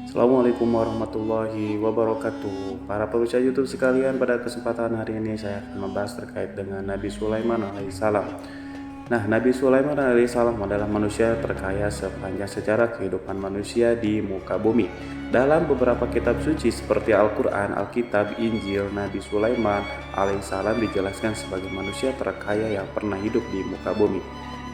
Assalamualaikum warahmatullahi wabarakatuh. Para pemirsa YouTube sekalian, pada kesempatan hari ini saya akan membahas terkait dengan Nabi Sulaiman alaihissalam. Nah, Nabi Sulaiman alaihissalam adalah manusia terkaya sepanjang sejarah kehidupan manusia di muka bumi. Dalam beberapa kitab suci seperti Al-Quran, Alkitab, Injil, Nabi Sulaiman alaihissalam dijelaskan sebagai manusia terkaya yang pernah hidup di muka bumi.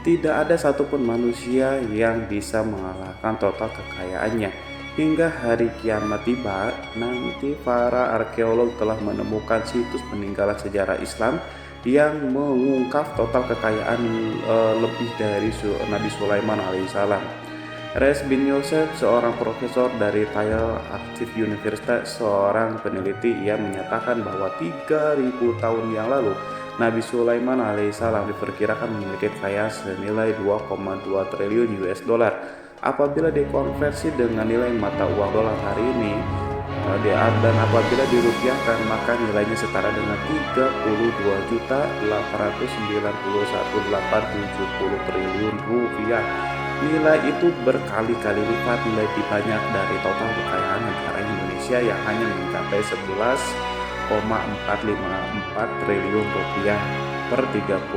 Tidak ada satupun manusia yang bisa mengalahkan total kekayaannya. Hingga hari kiamat tiba, nanti para arkeolog telah menemukan situs peninggalan sejarah Islam yang mengungkap total kekayaan lebih dari Nabi Sulaiman alaihissalam. Reis bin Yosef, seorang profesor dari Tyre Active University, seorang peneliti, ia menyatakan bahwa 3000 tahun yang lalu Nabi Sulaiman alaihissalam diperkirakan memiliki kekayaan senilai 2,2 triliun US dollar. Apabila dikonversi dengan nilai mata uang dolar hari ini dan apabila dirupiahkan, maka nilainya setara dengan 32.891.870 triliun rupiah. Nilai itu berkali-kali lipat lebih banyak dari total kekayaan negara Indonesia yang hanya mencapai 11,454 triliun rupiah per 31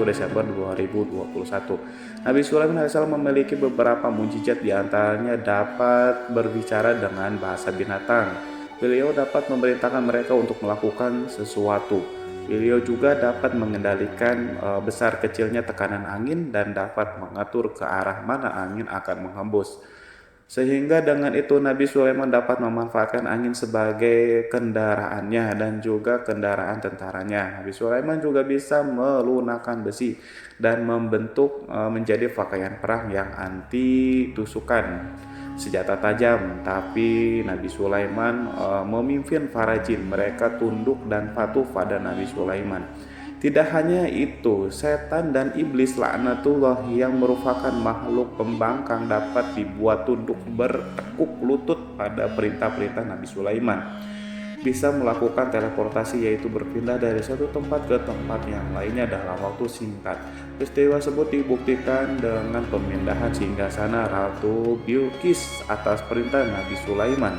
Desember 2021. Nabi Sulaiman AS memiliki beberapa mukjizat, diantaranya dapat berbicara dengan bahasa binatang. Beliau dapat memerintahkan mereka untuk melakukan sesuatu. Beliau juga dapat mengendalikan besar kecilnya tekanan angin dan dapat mengatur ke arah mana angin akan menghembus. Sehingga dengan itu Nabi Sulaiman dapat memanfaatkan angin sebagai kendaraannya dan juga kendaraan tentaranya. Nabi Sulaiman juga bisa melunakkan besi dan membentuk menjadi pakaian perang yang anti tusukan senjata tajam. Tapi Nabi Sulaiman memimpin para jin, mereka tunduk dan patuh pada Nabi Sulaiman. Tidak hanya itu, setan dan iblis laknatullah yang merupakan makhluk pembangkang dapat dibuat tunduk bertekuk lutut pada perintah-perintah Nabi Sulaiman. Bisa melakukan teleportasi, yaitu berpindah dari satu tempat ke tempat yang lainnya dalam waktu singkat. Peristiwa tersebut dibuktikan dengan pemindahan singgasana Ratu Bilqis atas perintah Nabi Sulaiman.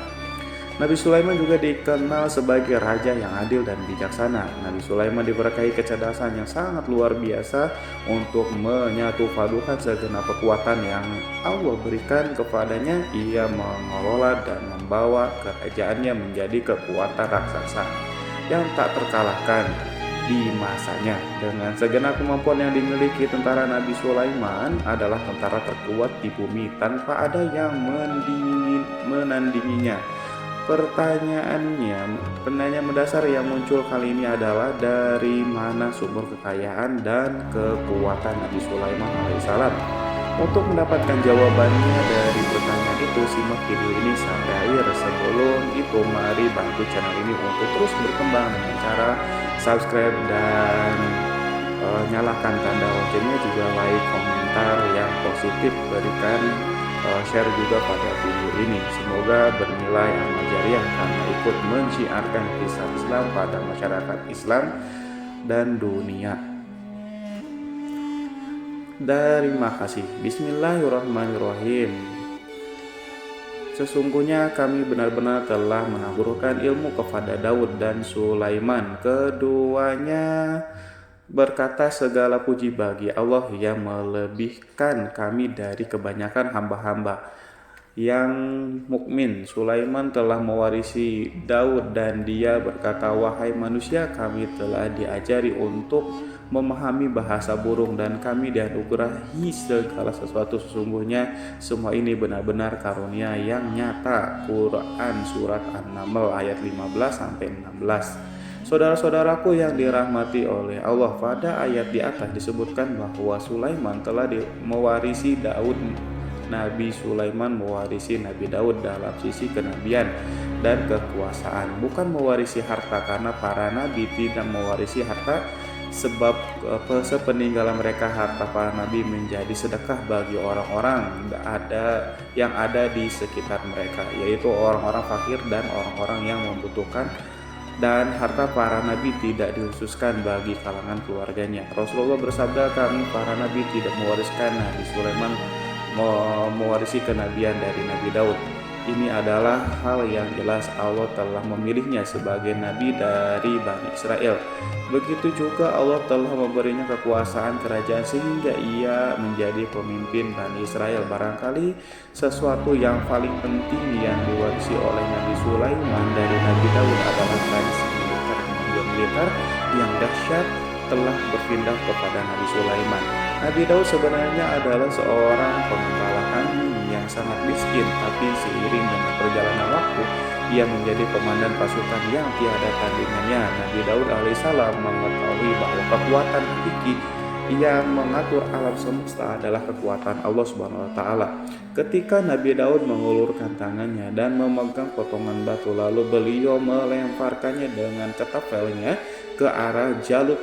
Nabi Sulaiman juga dikenal sebagai raja yang adil dan bijaksana. Nabi Sulaiman diberkahi kecerdasan yang sangat luar biasa untuk menyatupadukan segenap kekuatan yang Allah berikan kepadanya. Ia mengelola dan membawa kerajaannya menjadi kekuatan raksasa yang tak terkalahkan di masanya. Dengan segenap kemampuan yang dimiliki, tentara Nabi Sulaiman adalah tentara terkuat di bumi tanpa ada yang menandinginya. Pertanyaan mendasar yang muncul kali ini adalah dari mana sumber kekayaan dan kekuatan Nabi Sulaiman alaihissalam? Untuk mendapatkan jawabannya dari pertanyaan itu, simak video ini sampai akhir. Sebelum itu, mari bantu channel ini untuk terus berkembang dengan cara subscribe dan nyalakan tanda loncengnya, juga like, komentar yang positif, berikan share juga pada video ini. Semoga bernilai amal jariah karena ikut menciarkan kisah Islam pada masyarakat Islam dan dunia. Terima kasih. Bismillahirrahmanirrahim. Sesungguhnya kami benar-benar telah menaburkan ilmu kepada Daud dan Sulaiman. Keduanya berkata, segala puji bagi Allah yang melebihkan kami dari kebanyakan hamba-hamba yang mukmin. Sulaiman telah mewarisi Daud dan dia berkata, wahai manusia, kami telah diajari untuk memahami bahasa burung dan kami dianugerahi segala sesuatu. Sesungguhnya semua ini benar-benar karunia yang nyata. Quran Surat An-Naml ayat 15-16. Saudara-saudaraku yang dirahmati oleh Allah, pada ayat di atas disebutkan bahwa Sulaiman telah mewarisi Daud. Nabi Sulaiman mewarisi Nabi Daud dalam sisi kenabian dan kekuasaan, bukan mewarisi harta, karena para nabi tidak mewarisi harta, sebab sepeninggalan mereka harta para nabi menjadi sedekah bagi orang-orang yang ada di sekitar mereka, yaitu orang-orang fakir dan orang-orang yang membutuhkan. Dan harta para nabi tidak dikhususkan bagi kalangan keluarganya. Rasulullah bersabda, kami para nabi tidak mewariskan Nabi Sulaiman mewarisi kenabian dari Nabi Daud. Ini adalah hal yang jelas Allah telah memilihnya sebagai nabi dari Bani Israel. Begitu juga Allah telah memberinya kekuasaan kerajaan sehingga ia menjadi pemimpin Bani Israel. Barangkali sesuatu yang paling penting yang diwarisi oleh Nabi Sulaiman dari Nabi Daud adalah tradisi militer. Kemajuan militer yang dahsyat telah berpindah kepada Nabi Sulaiman. Nabi Daud sebenarnya adalah seorang pengembala kambing yang sangat miskin, tapi seiring dengan perjalanan waktu, ia menjadi komandan pasukan yang tiada tandingannya. Nabi Daud alaihissalam mengetahui bahwa kekuatan hakiki yang mengatur alam semesta adalah kekuatan Allah Subhanahu wa taala. Ketika Nabi Daud mengulurkan tangannya dan memegang potongan batu, lalu beliau melemparkannya dengan ketapelnya ke arah Jalut.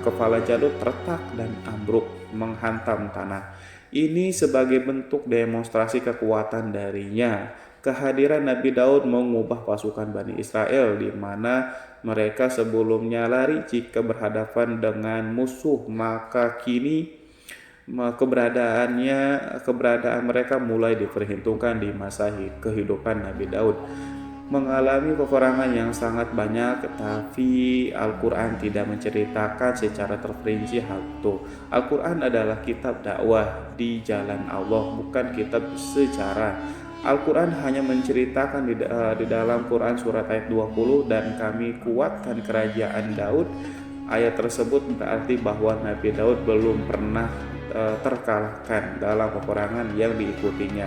Kepala Jalut retak dan ambruk menghantam tanah. Ini sebagai bentuk demonstrasi kekuatan darinya. Kehadiran Nabi Daud mengubah pasukan Bani Israel di mana mereka sebelumnya lari jika berhadapan dengan musuh, maka kini keberadaan mereka mulai diperhitungkan di masa kehidupan Nabi Daud. Mengalami peperangan yang sangat banyak, tapi Al-Quran tidak menceritakan secara terperinci hal itu. Al-Quran adalah kitab dakwah di jalan Allah, bukan kitab sejarah. Al-Quran hanya menceritakan di dalam Quran surat ayat 20, dan kami kuatkan kerajaan Daud. Ayat tersebut berarti bahwa Nabi Daud belum pernah terkalahkan dalam peperangan yang diikutinya.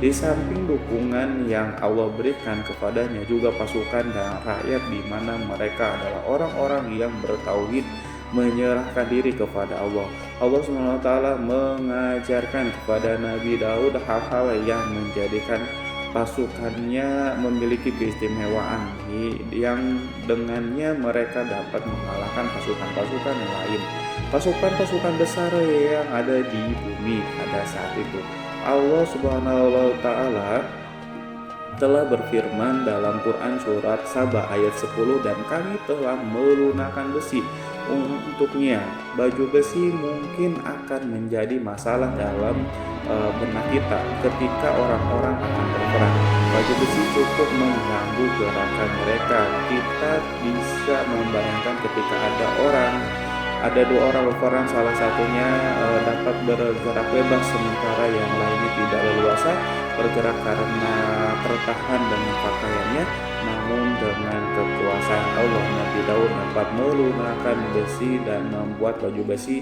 Di samping dukungan yang Allah berikan kepadanya, juga pasukan dan rakyat di mana mereka adalah orang-orang yang bertauhid, menyerahkan diri kepada Allah. Allah SWT mengajarkan kepada Nabi Daud hal-hal yang menjadikan pasukannya memiliki keistimewaan yang dengannya mereka dapat mengalahkan pasukan-pasukan yang lain, pasukan-pasukan besar yang ada di bumi pada saat itu. Allah Subhanahu wa taala telah berfirman dalam Quran surat Saba ayat 10, dan kami telah melunakkan besi untuknya. Baju besi mungkin akan menjadi masalah dalam benak kita ketika orang-orang akan berperang. Baju besi cukup mengganggu gerakan mereka. Kita bisa membayangkan ketika ada dua orang berperang, salah satunya dapat bergerak bebas sementara yang lainnya tidak leluasa bergerak karena tertahan dengan pakaiannya. Namun dengan kekuasaan Allah, Nabi Daud dapat melunakkan besi dan membuat baju besi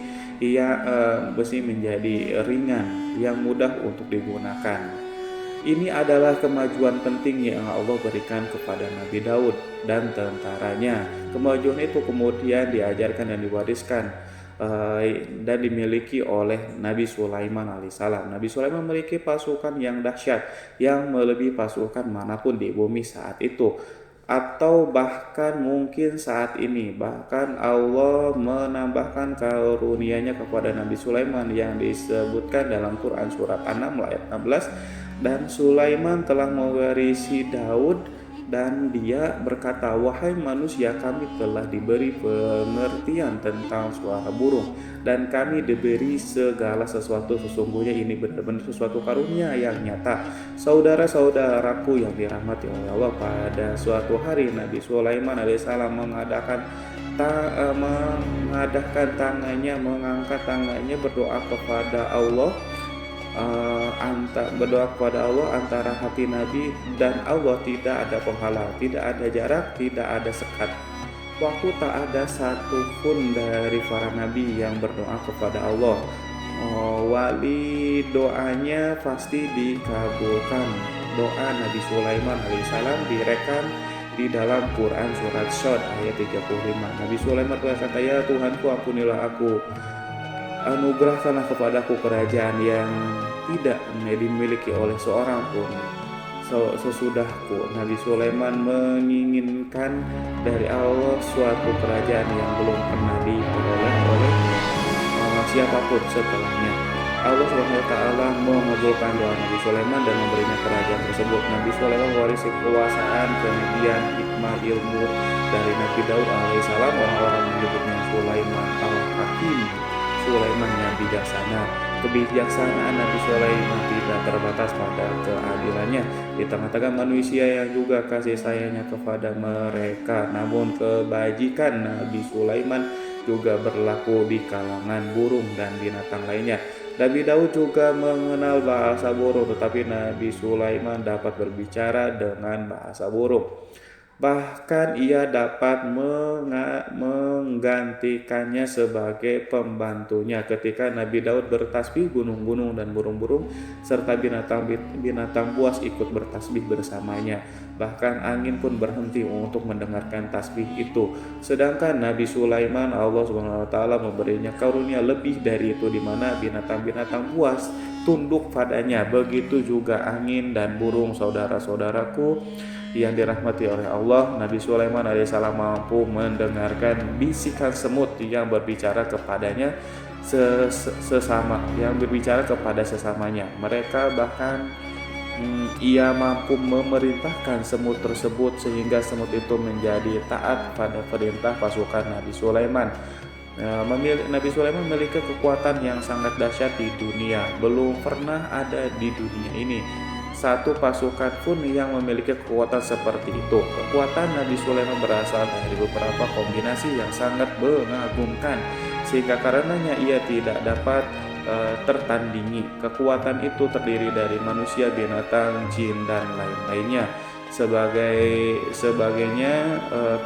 menjadi ringan yang mudah untuk digunakan. Ini adalah kemajuan penting yang Allah berikan kepada Nabi Daud dan tentaranya. Kemajuan itu kemudian diajarkan dan diwariskan dan dimiliki oleh Nabi Sulaiman alaihissalam. Nabi Sulaiman memiliki pasukan yang dahsyat yang melebihi pasukan manapun di bumi saat itu, atau bahkan mungkin saat ini. Bahkan Allah menambahkan karunia-Nya kepada Nabi Sulaiman yang disebutkan dalam Quran surat An-Naml ayat 16. Dan Sulaiman telah mewarisi Daud, dan dia berkata, wahai manusia, kami telah diberi pengertian tentang suara burung, dan kami diberi segala sesuatu. Sesungguhnya ini benar-benar sesuatu karunia yang nyata. Saudara-saudaraku yang dirahmati oleh Allah, pada suatu hari Nabi Sulaiman alaihissalam mengangkat tangannya berdoa kepada Allah. Berdoa kepada Allah antara hati Nabi dan Allah tidak ada penghalang, tidak ada jarak, tidak ada sekat. Waktu tak ada satu pun dari para nabi yang berdoa kepada Allah. Wali doanya pasti dikabulkan. Doa Nabi Sulaiman alaihissalam direkam di dalam Quran surat Shad ayat 35. Nabi Sulaiman berkata, ya Tuhanku, ampunilah aku, anugerahkanlah kepadaku kerajaan yang tidak dimiliki oleh seorang pun sesudahku. Nabi Sulaiman menginginkan dari Allah suatu kerajaan yang belum pernah diperoleh oleh siapapun setelahnya. Allah SWT mengabulkan doa Nabi Sulaiman dan memberinya kerajaan tersebut. Nabi Sulaiman mewarisi kekuasaan, kemudian hikmah, ilmu dari Nabi Daud alaihissalam. Orang-orang menyebutnya Sulaiman al-Hakim, Sulaiman yang bijaksana. Kebijaksanaan Nabi Sulaiman tidak terbatas pada keadilannya di tengah-tengah manusia yang juga kasih sayangnya kepada mereka. Namun kebajikan Nabi Sulaiman juga berlaku di kalangan burung dan binatang lainnya. Nabi Daud juga mengenal bahasa burung, tetapi Nabi Sulaiman dapat berbicara dengan bahasa burung. Bahkan ia dapat menggantikannya sebagai pembantunya ketika Nabi Daud bertasbih, gunung-gunung dan burung-burung serta binatang buas ikut bertasbih bersamanya. Bahkan angin pun berhenti untuk mendengarkan tasbih itu. Sedangkan Nabi Sulaiman, Allah Subhanahu wa taala memberinya karunia lebih dari itu, di mana binatang-binatang buas tunduk padanya. Begitu juga angin dan burung. Saudara-saudaraku yang dirahmati oleh Allah, Nabi Sulaiman alaihissalam mampu mendengarkan bisikan semut yang berbicara kepadanya kepada sesamanya. Mereka bahkan ia mampu memerintahkan semut tersebut sehingga semut itu menjadi taat pada perintah pasukan Nabi Sulaiman. Nabi Sulaiman memiliki kekuatan yang sangat dahsyat di dunia. Belum pernah ada di dunia ini satu pasukan pun yang memiliki kekuatan seperti itu. Kekuatan Nabi Sulaiman berasal dari beberapa kombinasi yang sangat mengagumkan, sehingga karenanya ia tidak dapat tertandingi. Kekuatan itu terdiri dari manusia, binatang, jin, dan lain-lainnya. Sebagainya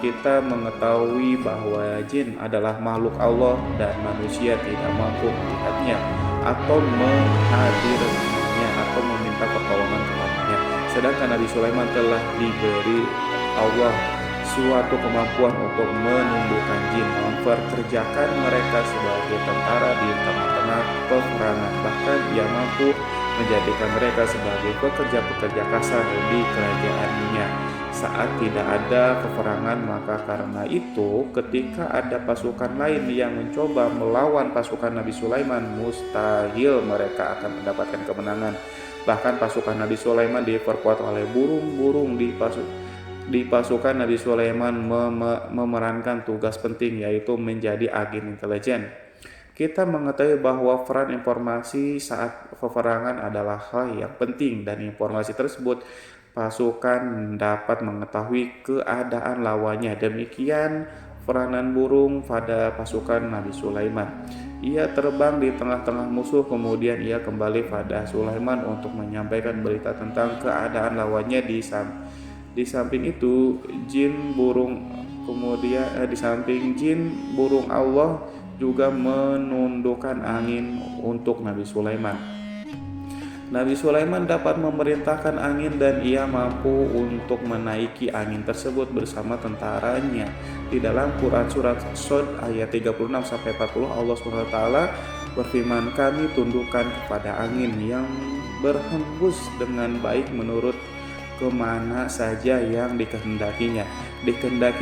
kita mengetahui bahwa jin adalah makhluk Allah dan manusia tidak mampu melihatnya atau menghadirkannya atau meminta pertolongan kepadanya. Sedangkan Nabi Sulaiman telah diberi Allah suatu kemampuan untuk menundukkan jin, memperkerjakan mereka sebagai tentara di tengah-tengah peperangan. Bahkan ia mampu menjadikan mereka sebagai pekerja-pekerja kasar di kerajaannya saat tidak ada peperangan. Maka karena itu ketika ada pasukan lain yang mencoba melawan pasukan Nabi Sulaiman, mustahil mereka akan mendapatkan kemenangan. Bahkan pasukan Nabi Sulaiman diperkuat oleh burung-burung. Di pasukan Nabi Sulaiman memerankan tugas penting, yaitu menjadi agen intelijen. Kita mengetahui bahwa peran informasi saat peperangan adalah hal yang penting, dan informasi tersebut pasukan dapat mengetahui keadaan lawannya. Demikian peranan burung pada pasukan Nabi Sulaiman. Ia terbang di tengah-tengah musuh, kemudian ia kembali pada Sulaiman untuk menyampaikan berita tentang keadaan lawannya. Di samping itu, di samping jin, burung Allah juga menundukkan angin untuk Nabi Sulaiman. Nabi Sulaiman dapat memerintahkan angin dan ia mampu untuk menaiki angin tersebut bersama tentaranya. Di dalam Quran surat Shad ayat 36-40 Allah SWT berfirman, "Kami tundukkan kepada angin yang berhembus dengan baik menurut kemana saja yang dikehendaki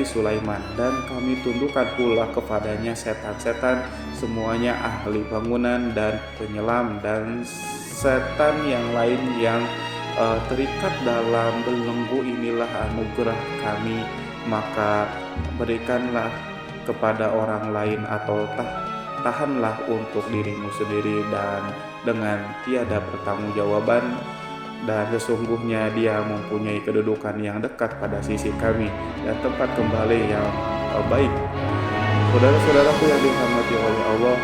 Sulaiman, dan kami tundukkan pula kepadanya setan-setan, semuanya ahli bangunan dan penyelam, dan setan yang lain yang terikat dalam belenggu. Inilah anugerah kami, maka berikanlah kepada orang lain atau tahanlah untuk dirimu sendiri, dan dengan tiada pertanggungjawaban, dan sesungguhnya dia mempunyai kedudukan yang dekat pada sisi kami dan tempat kembali yang baik." Saudara-saudaraku yang dirahmati oleh Allah,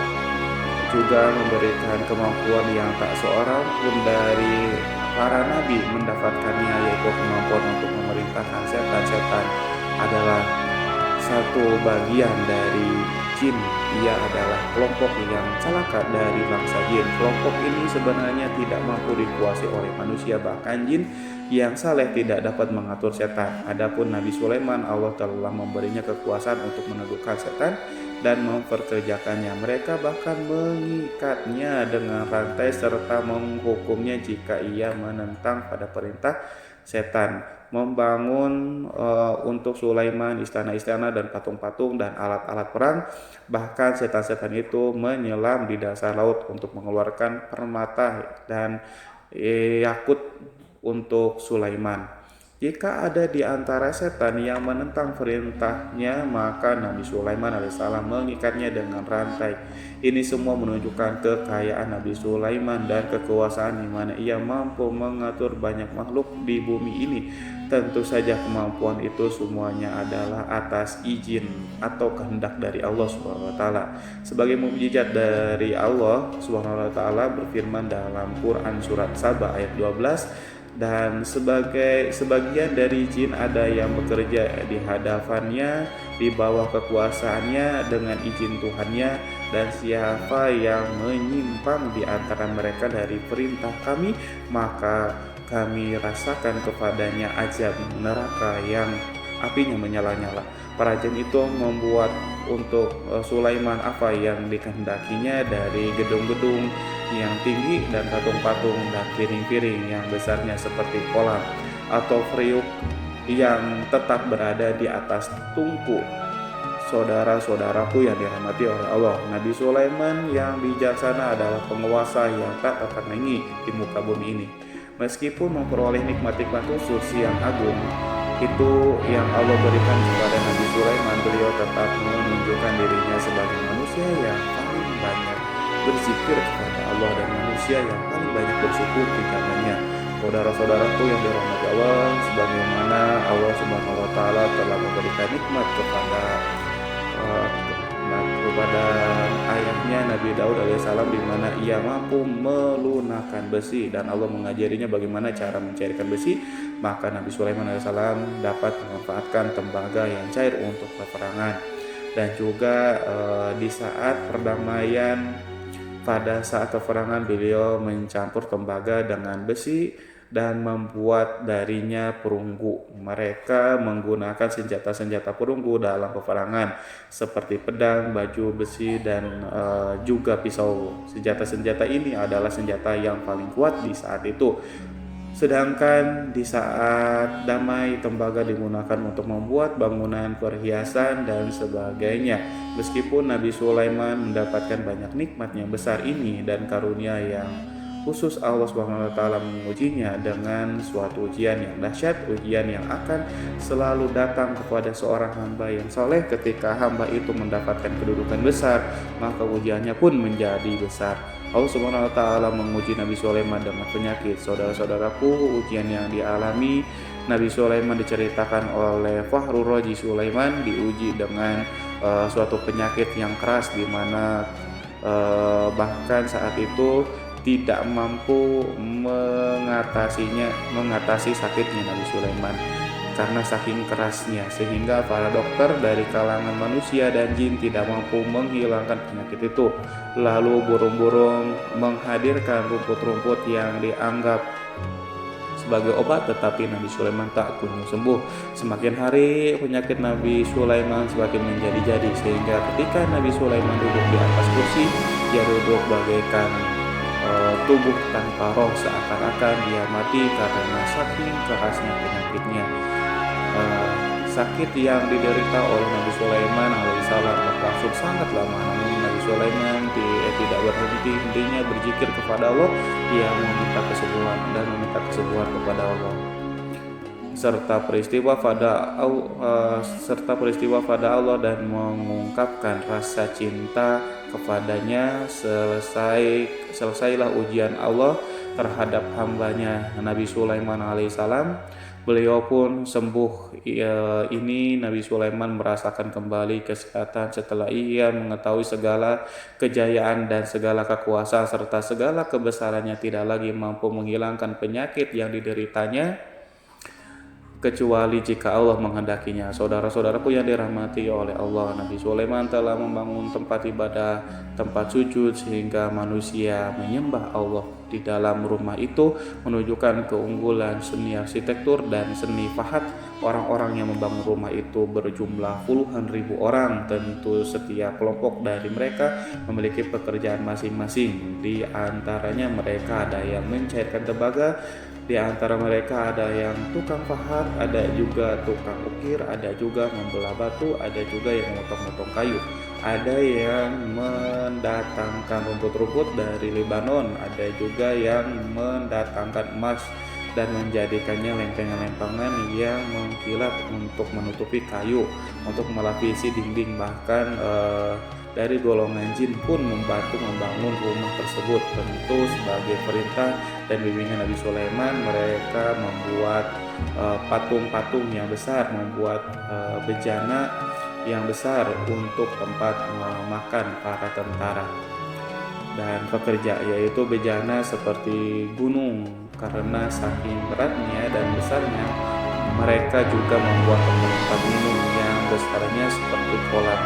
juga memberikan kemampuan yang tak seorang pun dari para nabi mendapatkannya, yaitu kemampuan untuk memerintahkan setan-setan adalah satu bagian dari jin. Ia adalah kelompok yang celaka dari bangsa jin. Kelompok ini sebenarnya tidak mampu dikuasai oleh manusia, bahkan jin yang saleh tidak dapat mengatur setan. Adapun Nabi Sulaiman, Allah telah memberinya kekuasaan untuk menundukkan setan dan memperkerjakannya. Mereka bahkan mengikatnya dengan rantai serta menghukumnya jika ia menentang pada perintah setan. Membangun untuk Sulaiman istana-istana dan patung-patung dan alat-alat perang. Bahkan setan-setan itu menyelam di dasar laut untuk mengeluarkan permata dan yakut untuk Sulaiman. Jika ada di antara setan yang menentang perintahnya, maka Nabi Sulaiman alaihissalam mengikatnya dengan rantai. Ini semua menunjukkan kekayaan Nabi Sulaiman dan kekuasaan di mana ia mampu mengatur banyak makhluk di bumi ini. Tentu saja kemampuan itu semuanya adalah atas izin atau kehendak dari Allah Subhanahu wa taala. Sebagai mukjizat dari Allah Subhanahu wa taala berfirman dalam Quran surat Saba ayat 12, dan sebagian dari jin ada yang bekerja di hadapannya di bawah kekuasaannya dengan izin Tuhannya, dan siapa yang menyimpang di antara mereka dari perintah kami, maka kami rasakan kepadanya azab neraka yang apinya menyala-nyala. Para jin itu membuat untuk Sulaiman apa yang dikehendakinya dari gedung-gedung yang tinggi dan patung-patung dan piring-piring yang besarnya seperti kolam atau periuk yang tetap berada di atas tungku. Saudara-saudaraku yang dirahmati oleh Allah, Nabi Sulaiman yang bijaksana adalah penguasa yang tak tertandingi di muka bumi ini. Meskipun memperoleh nikmat-nikmat khusus yang agung itu yang Allah berikan kepada Nabi Sulaiman, beliau tetap menunjukkan dirinya sebagai manusia yang paling banyak berzikir kepada Allah dan manusia yang paling banyak bersyukur di karenanya. Saudara-saudaraku yang dirahmati Allah, sebagaimana Allah Subhanahu wa taala telah memberikan nikmat kepada ayahnya Nabi Daud alaihissalam, di mana ia mampu melunakkan besi dan Allah mengajarinya bagaimana cara mencairkan besi, maka Nabi Sulaiman alaihissalam dapat memanfaatkan tembaga yang cair untuk peperangan. Dan juga di saat perdamaian, pada saat peperangan beliau mencampur tembaga dengan besi dan membuat darinya perunggu. Mereka menggunakan senjata-senjata perunggu dalam peperangan seperti pedang, baju besi, dan juga pisau. Senjata-senjata ini adalah senjata yang paling kuat di saat itu. Sedangkan di saat damai, tembaga digunakan untuk membuat bangunan, perhiasan, dan sebagainya. Meskipun Nabi Sulaiman mendapatkan banyak nikmat yang besar ini dan karunia yang khusus, Allah Subhanahu wa taala mengujinya dengan suatu ujian yang dahsyat, ujian yang akan selalu datang kepada seorang hamba yang soleh. Ketika hamba itu mendapatkan kedudukan besar, maka ujiannya pun menjadi besar. Allah Subhanahu wa taala menguji Nabi Sulaiman dengan penyakit. Saudara-saudaraku, ujian yang dialami Nabi Sulaiman diceritakan oleh Fakhrur Razi Sulaiman, diuji dengan suatu penyakit yang keras, di mana bahkan saat itu tidak mampu mengatasi sakitnya Nabi Sulaiman karena saking kerasnya, sehingga para dokter dari kalangan manusia dan jin tidak mampu menghilangkan penyakit itu. Lalu burung-burung menghadirkan rumput-rumput yang dianggap sebagai obat, tetapi Nabi Sulaiman tak kunjung sembuh. Semakin hari penyakit Nabi Sulaiman semakin menjadi-jadi, sehingga ketika Nabi Sulaiman duduk di atas kursi, dia duduk bagaikan tubuh tanpa roh, seakan-akan dia mati karena saking kerasnya penyakitnya. Sakit yang diderita oleh Nabi Sulaiman alaihissalam berlangsung sangat lama, namun Nabi Sulaiman tidak berhenti hentinya berzikir kepada Allah. Ia meminta kesembuhan kepada Allah, serta peristiwa pada Allah dan mengungkapkan rasa cinta kepadanya. Selesailah ujian Allah terhadap hambanya Nabi Sulaiman alaihissalam. Beliau pun sembuh. Ini Nabi Sulaiman merasakan kembali kesehatan setelah ia mengetahui segala kejayaan dan segala kekuasaan serta segala kebesarannya tidak lagi mampu menghilangkan penyakit yang dideritanya, kecuali jika Allah menghendakinya. Saudara-saudaraku yang dirahmati oleh Allah, Nabi Sulaiman telah membangun tempat ibadah, tempat sujud, sehingga manusia menyembah Allah di dalam rumah itu, menunjukkan keunggulan seni arsitektur dan seni pahat. Orang-orang yang membangun rumah itu berjumlah puluhan ribu orang. Tentu setiap kelompok dari mereka memiliki pekerjaan masing-masing. Di antaranya mereka ada yang mencairkan tembaga, di antara mereka ada yang tukang pahat, ada juga tukang ukir, ada juga membelah batu, ada juga yang memotong-motong kayu, ada yang mendatangkan rumput-rumput dari Lebanon, ada juga yang mendatangkan emas dan menjadikannya lempengan-lempengan yang mengkilap untuk menutupi kayu, untuk melapisi dinding. Bahkan dari golongan jin pun membantu membangun rumah tersebut. Tentu sebagai perintah dan bimbingan Nabi Sulaiman, mereka membuat patung-patung yang besar, membuat bejana yang besar untuk tempat makan para tentara dan pekerja, yaitu bejana seperti gunung. Karena saking beratnya dan besarnya, mereka juga membuat tempat minum yang besarnya seperti kolam.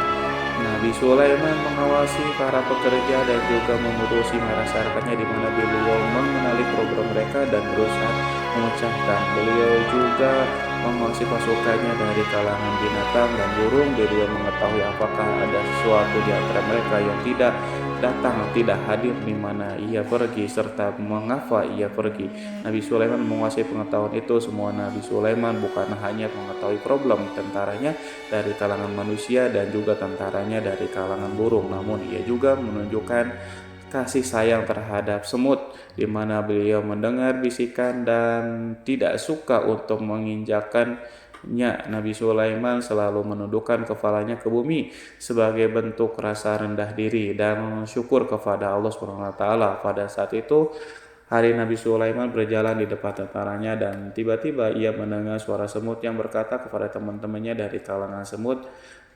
Nabi Sulaiman mengawasi para pekerja dan juga mengurusi masyarakatnya, di mana beliau mengenali program mereka dan berusaha memecahkan. Beliau juga mengawasi pasukannya dari kalangan binatang dan burung. Beliau mengetahui apakah ada sesuatu di antara mereka yang tidak datang, tidak hadir, di mana ia pergi, serta mengapa ia pergi. Nabi Sulaiman menguasai pengetahuan itu. Semua Nabi Sulaiman bukan hanya mengetahui problem tentaranya dari kalangan manusia dan juga tentaranya dari kalangan burung, namun ia juga menunjukkan kasih sayang terhadap semut, di mana beliau mendengar bisikan dan tidak suka untuk menginjakkan. Nabi Sulaiman selalu menundukkan kepalanya ke bumi sebagai bentuk rasa rendah diri dan syukur kepada Allah SWT. Pada saat itu, hari Nabi Sulaiman berjalan di depan tentaranya dan tiba-tiba ia mendengar suara semut yang berkata kepada teman-temannya dari kalangan semut,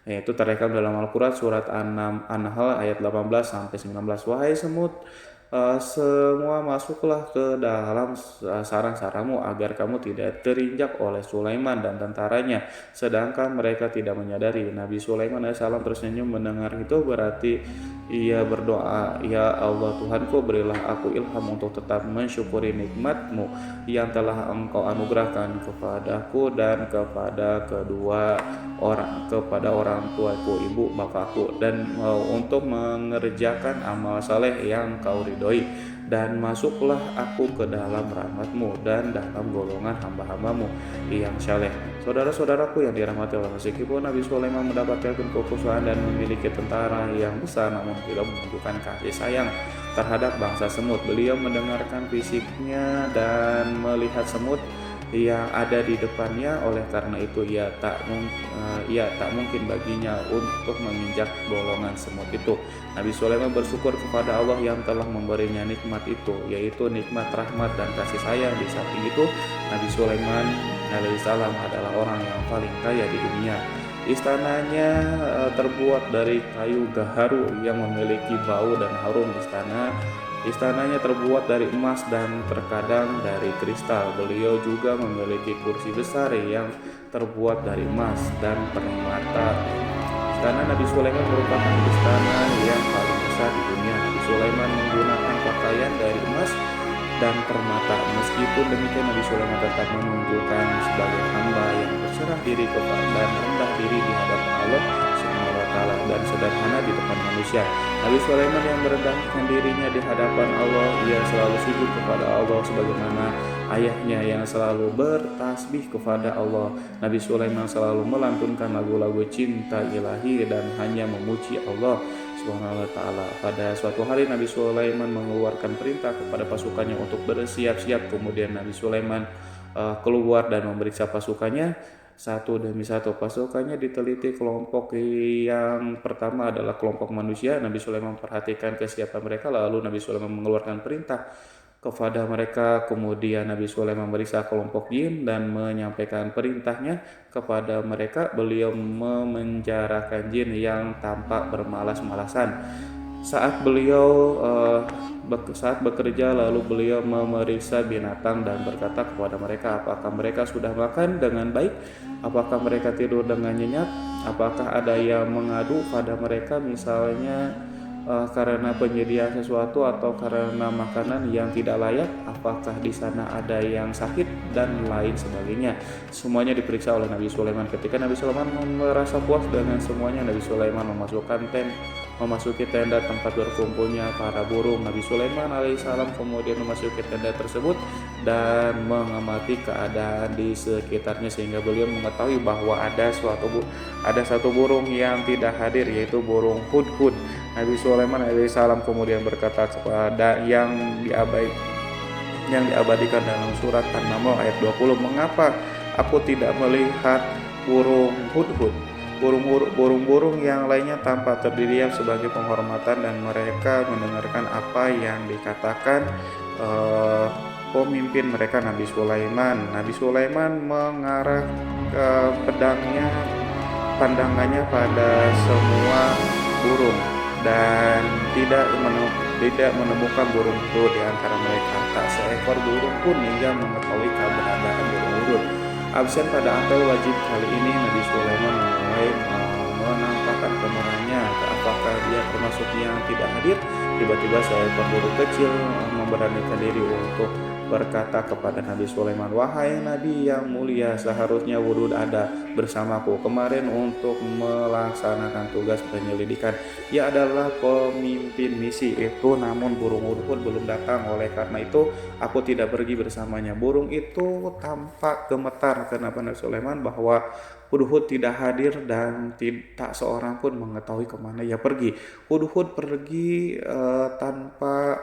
yaitu terekam dalam Al-Quran surat An-Nahl ayat 18-19. Wahai semut, semua masuklah ke dalam sarang-sarangmu agar kamu tidak terinjak oleh Sulaiman dan tentaranya, sedangkan mereka tidak menyadari. Nabi Sulaiman alaihissalam tersenyum mendengar itu, berarti ia berdoa, ya Allah Tuhanku, berilah aku ilham untuk tetap mensyukuri nikmat-Mu yang telah Engkau anugerahkan kepadaku dan kepada kepada orang tuaku, ibu bapakku, dan untuk mengerjakan amal saleh yang Kau ridhoi, dan masuklah aku ke dalam rahmat-Mu dan dalam golongan hamba-hamba-Mu yang saleh. Saudara-saudaraku yang dirahmati Allah, meskipun Nabi Sulaiman mendapatkan kekuasaan dan memiliki tentara yang besar, namun tidak menunjukkan kasih sayang terhadap bangsa semut. Beliau mendengarkan fisiknya dan melihat semut yang ada di depannya. Oleh karena itu ia tak mungkin baginya untuk menginjak golongan semut itu. Nabi Sulaiman bersyukur kepada Allah yang telah memberinya nikmat itu, yaitu nikmat rahmat dan kasih sayang. Di samping itu, Nabi Sulaiman alaihissalam adalah orang yang paling kaya di dunia. Istananya terbuat dari kayu gaharu yang memiliki bau dan harum. Istananya terbuat dari emas dan terkadang dari kristal. Beliau juga memiliki kursi besar yang terbuat dari emas dan permata. Istana Nabi Sulaiman merupakan istana yang paling besar di dunia. Nabi Sulaiman menggunakan pakaian dari emas dan permata. Meskipun demikian, Nabi Sulaiman tetap menunjukkan sebagai hamba yang berserah diri kepada dan rendah diri di hadapan Allah dan sederhana di depan manusia. Nabi Sulaiman yang merendahkan dirinya di hadapan Allah, ia selalu sujud kepada Allah sebagaimana ayahnya yang selalu bertasbih kepada Allah. Nabi Sulaiman selalu melantunkan lagu-lagu cinta ilahi dan hanya memuji Allah Subhanahu wa ta'ala. Pada suatu hari Nabi Sulaiman mengeluarkan perintah kepada pasukannya untuk bersiap-siap. Kemudian Nabi Sulaiman keluar dan memeriksa pasukannya satu demi satu. Pasukannya diteliti. Kelompok yang pertama adalah kelompok manusia. Nabi Sulaiman memperhatikan kesiapan mereka, lalu Nabi Sulaiman mengeluarkan perintah kepada mereka. Kemudian Nabi Sulaiman memeriksa kelompok jin dan menyampaikan perintahnya kepada mereka. Beliau memenjarakan jin yang tampak bermalas-malasan. Saat bekerja, lalu beliau memeriksa binatang dan berkata kepada mereka, apakah mereka sudah makan dengan baik? Apakah mereka tidur dengan nyenyak? Apakah ada yang mengadu pada mereka, misalnya karena penyediaan sesuatu atau karena makanan yang tidak layak? Apakah di sana ada yang sakit dan lain sebagainya? Semuanya diperiksa oleh Nabi Sulaiman. Ketika Nabi Sulaiman merasa puas dengan semuanya, Nabi Sulaiman memasuki tenda tempat berkumpulnya para burung. Nabi Sulaiman alaihissalam kemudian memasuki tenda tersebut dan mengamati keadaan di sekitarnya, sehingga beliau mengetahui bahwa ada satu burung yang tidak hadir, yaitu burung hudhud. Nabi Sulaiman alaihissalam kemudian berkata kepada yang yang diabadikan dalam surat An-Naml ayat 20. Mengapa aku tidak melihat burung hudhud? Burung-burung yang lainnya tampak terdiam sebagai penghormatan dan mereka mendengarkan apa yang dikatakan pemimpin mereka Nabi Sulaiman. Nabi Sulaiman mengarah ke pandangannya pada semua burung dan tidak menemukan burung hudhud di antara mereka. Tak seekor burung pun yang mengetahui keberadaan burung hudhud. Absen pada apel wajib kali ini, Nabi Sulaiman mulai menampakkan kemarahannya. Apakah dia termasuk yang tidak hadir? Tiba-tiba seekor burung kecil memberanikan diri untuk berkata kepada Nabi Sulaiman, "Wahai Nabi yang mulia, seharusnya hudhud ada bersamaku kemarin untuk melaksanakan tugas penyelidikan. Ia adalah pemimpin misi itu, namun burung hudhud belum datang. Oleh karena itu, aku tidak pergi bersamanya." Burung itu tampak gemetar karena Nabi Sulaiman bahwa hudhud tidak hadir dan tak seorang pun mengetahui kemana ia pergi. Hudhud pergi tanpa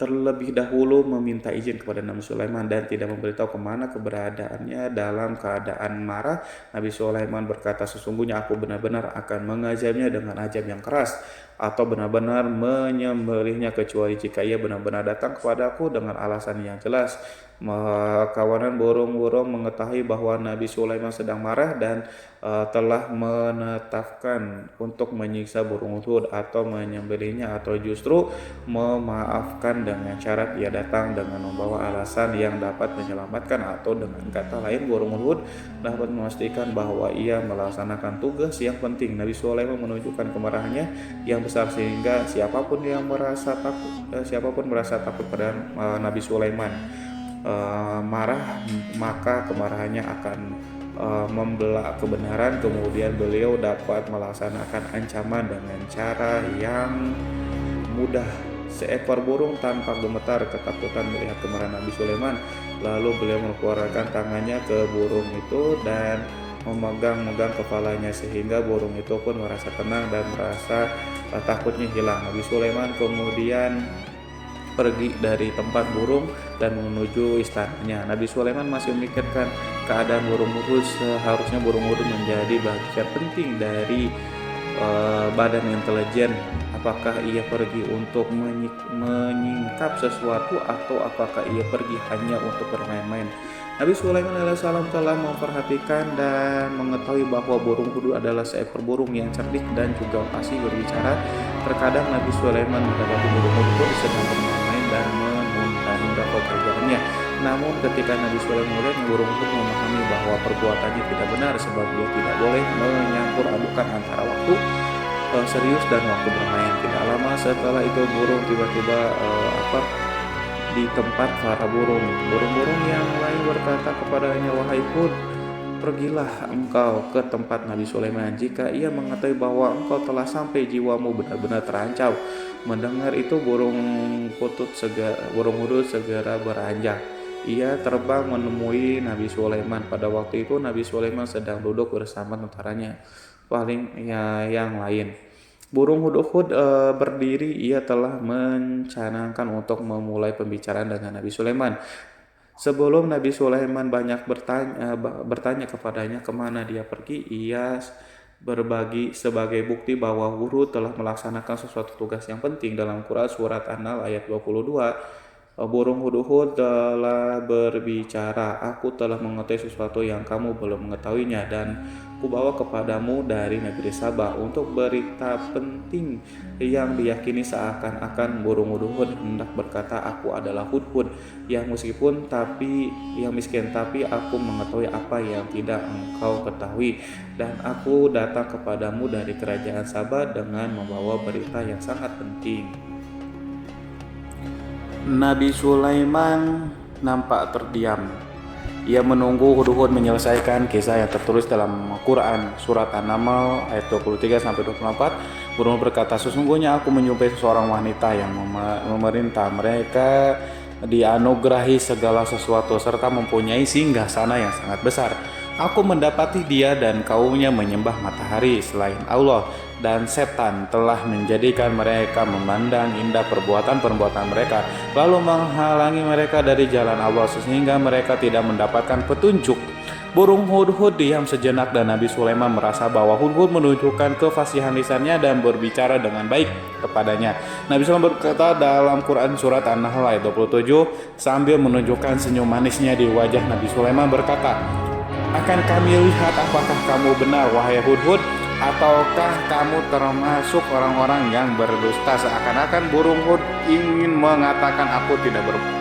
terlebih dahulu meminta izin kepada Nabi Sulaiman dan tidak memberitahu kemana keberadaannya. Dalam keadaan marah, Nabi Sulaiman berkata, "Sesungguhnya aku benar-benar akan mengazabnya dengan azab yang keras atau benar-benar menyembelihnya kecuali jika ia benar-benar datang kepadaku dengan alasan yang jelas." Kawanan burung-burung mengetahui bahwa Nabi Sulaiman sedang marah dan telah menetapkan untuk menyiksa burung hudhud atau menyembelihnya atau justru memaafkan dengan syarat ia datang dengan membawa alasan yang dapat menyelamatkan, atau dengan kata lain burung hudhud dapat memastikan bahwa ia melaksanakan tugas yang penting. Nabi Sulaiman menunjukkan kemarahannya yang besar sehingga siapapun merasa takut pada Nabi Sulaiman marah, maka kemarahannya akan membelak kebenaran. Kemudian beliau dapat melaksanakan ancaman dengan cara yang mudah. Seekor burung tanpa gemetar ketakutan melihat kemarahan Nabi Sulaiman. Lalu beliau mengeluarkan tangannya ke burung itu dan memegang kepalanya sehingga burung itu pun merasa tenang dan merasa takutnya hilang. Nabi Sulaiman kemudian pergi dari tempat burung dan menuju istananya. Nabi Sulaiman masih memikirkan keadaan burung hudhud. Seharusnya burung hudhud menjadi bagian penting dari badan intelijen. Apakah ia pergi untuk menyingkap sesuatu atau apakah ia pergi hanya untuk bermain-main? Nabi Sulaiman alaihissalam telah memperhatikan dan mengetahui bahwa burung hudhud adalah seekor burung yang cerdik dan juga fasih berbicara. Terkadang Nabi Sulaiman mendapati burung hudhud sedang bermain-main dan menunda-nunda pekerjaannya. Namun ketika Nabi Sulaiman melihat burung hudhud memahami bahwa perbuatannya tidak benar, sebab dia tidak boleh menyampur adukan antara waktu serius dan waktu bermain. Tidak lama setelah itu burung tiba-tiba di tempat para burung. Burung-burung yang lain berkata kepadanya, "Wahai Hud, pergilah engkau ke tempat Nabi Sulaiman. Jika ia mengetahui bahwa engkau telah sampai, jiwamu benar-benar terancam." Mendengar itu burung hudhud segera beranjak. Ia terbang menemui Nabi Sulaiman. Pada waktu itu Nabi Sulaiman sedang duduk bersama tentaranya yang lain. Burung hudhud berdiri. Ia telah mencanangkan untuk memulai pembicaraan dengan Nabi Sulaiman. Sebelum Nabi Sulaiman banyak bertanya kepadanya kemana dia pergi, ia berbagi sebagai bukti bahwa hudhud telah melaksanakan sesuatu tugas yang penting. Dalam Quran surat An-Nahl ayat 22, burung hudhud telah berbicara, "Aku telah mengetahui sesuatu yang kamu belum mengetahuinya, dan kubawa kepadamu dari negeri Sabah untuk berita penting yang diyakini." Seakan-akan burung hudhud hendak berkata, "Aku adalah hudhud yang miskin, tapi aku mengetahui apa yang tidak engkau ketahui, dan aku datang kepadamu dari kerajaan Sabah dengan membawa berita yang sangat penting." Nabi Sulaiman nampak terdiam. Ia menunggu hudhud menyelesaikan kisah yang tertulis dalam Quran surat An-Naml ayat 23-24. Burung berkata, "Sesungguhnya aku menjumpai seorang wanita yang memerintah. Mereka dianugerahi segala sesuatu serta mempunyai singgasana yang sangat besar. Aku mendapati dia dan kaumnya menyembah matahari selain Allah, dan setan telah menjadikan mereka memandang indah perbuatan-perbuatan mereka, lalu menghalangi mereka dari jalan Allah sehingga mereka tidak mendapatkan petunjuk. Burung hudhud diam sejenak dan Nabi Sulaiman merasa bahwa hudhud menunjukkan kefasihan lisannya dan berbicara dengan baik kepadanya. Nabi Sulaiman berkata dalam Quran surat An-Nahl ayat 27 sambil menunjukkan senyum manisnya di wajah Nabi Sulaiman berkata, "Akan kami lihat apakah kamu benar wahai hudhud, ataukah kamu termasuk orang-orang yang berdusta." Seakan-akan burung hud ingin mengatakan aku tidak berbohong.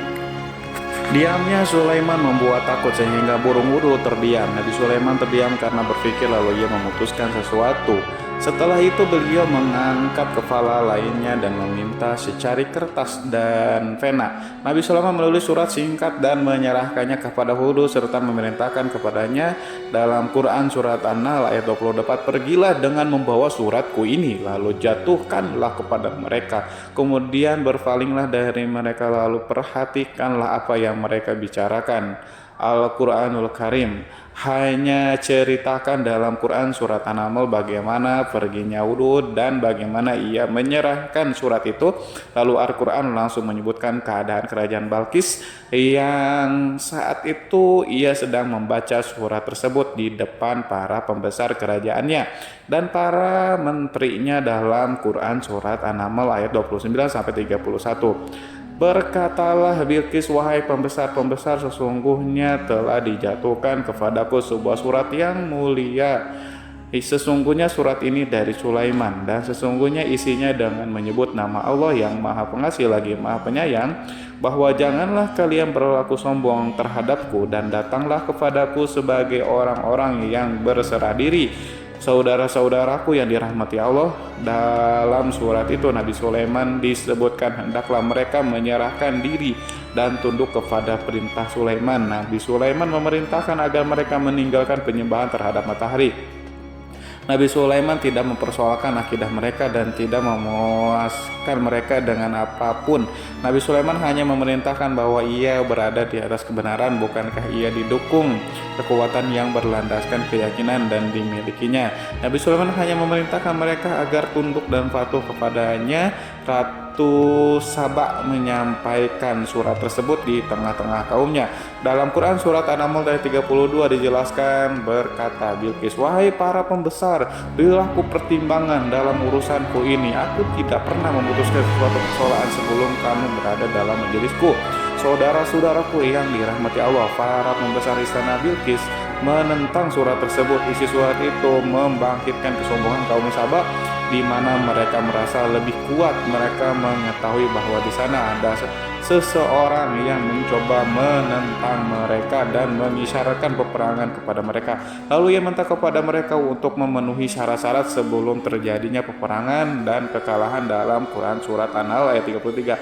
Diamnya Sulaiman membuat takut sehingga burung hudhud terdiam. Nabi Sulaiman terdiam karena berpikir, lalu ia memutuskan sesuatu. Setelah itu beliau mengangkat kepala lainnya dan meminta secari kertas dan pena. Nabi Sulaiman menulis surat singkat dan menyerahkannya kepada hudhud serta memerintahkan kepadanya dalam Quran surat An-Nahl ayat 24, "Pergilah dengan membawa suratku ini, lalu jatuhkanlah kepada mereka. Kemudian berpalinglah dari mereka, lalu perhatikanlah apa yang mereka bicarakan." Al-Quranul Karim hanya ceritakan dalam Quran surat An-Naml bagaimana perginya hudhud dan bagaimana ia menyerahkan surat itu. Lalu Al-Quran langsung menyebutkan keadaan kerajaan Balqis yang saat itu ia sedang membaca surat tersebut di depan para pembesar kerajaannya dan para menterinya dalam Quran surat An-Naml ayat 29-31. Berkatalah Bilqis, "Wahai pembesar-pembesar, sesungguhnya telah dijatuhkan kepadaku sebuah surat yang mulia. Sesungguhnya surat ini dari Sulaiman, dan sesungguhnya isinya dengan menyebut nama Allah yang Maha Pengasih lagi Maha Penyayang, bahwa janganlah kalian berlaku sombong terhadapku dan datanglah kepadaku sebagai orang-orang yang berserah diri." Saudara-saudaraku yang dirahmati Allah, dalam surat itu Nabi Sulaiman disebutkan hendaklah mereka menyerahkan diri dan tunduk kepada perintah Sulaiman. Nabi Sulaiman memerintahkan agar mereka meninggalkan penyembahan terhadap matahari. Nabi Sulaiman tidak mempersoalkan akidah mereka dan tidak memuaskan mereka dengan apapun. Nabi Sulaiman hanya memerintahkan bahwa ia berada di atas kebenaran, bukankah ia didukung kekuatan yang berlandaskan keyakinan dan dimilikinya. Nabi Sulaiman hanya memerintahkan mereka agar tunduk dan patuh kepadanya. Ratu Saba menyampaikan surat tersebut di tengah-tengah kaumnya. Dalam Quran surat An-Naml ayat 32 dijelaskan berkata Bilqis, "Wahai para pembesar, berilah aku pertimbangan dalam urusanku ini. Aku tidak pernah memutuskan suatu persoalan sebelum kamu berada dalam majelisku." Saudara-saudaraku yang dirahmati Allah, para pembesar istana Bilqis menentang surat tersebut. Isi surat itu membangkitkan kesombongan kaum Saba, di mana mereka merasa lebih kuat. Mereka mengetahui bahwa di sana ada seseorang yang mencoba menentang mereka dan mengisyaratkan peperangan kepada mereka. Lalu ia minta kepada mereka untuk memenuhi syarat-syarat sebelum terjadinya peperangan dan kekalahan dalam Quran surat An-Nahl ayat 33.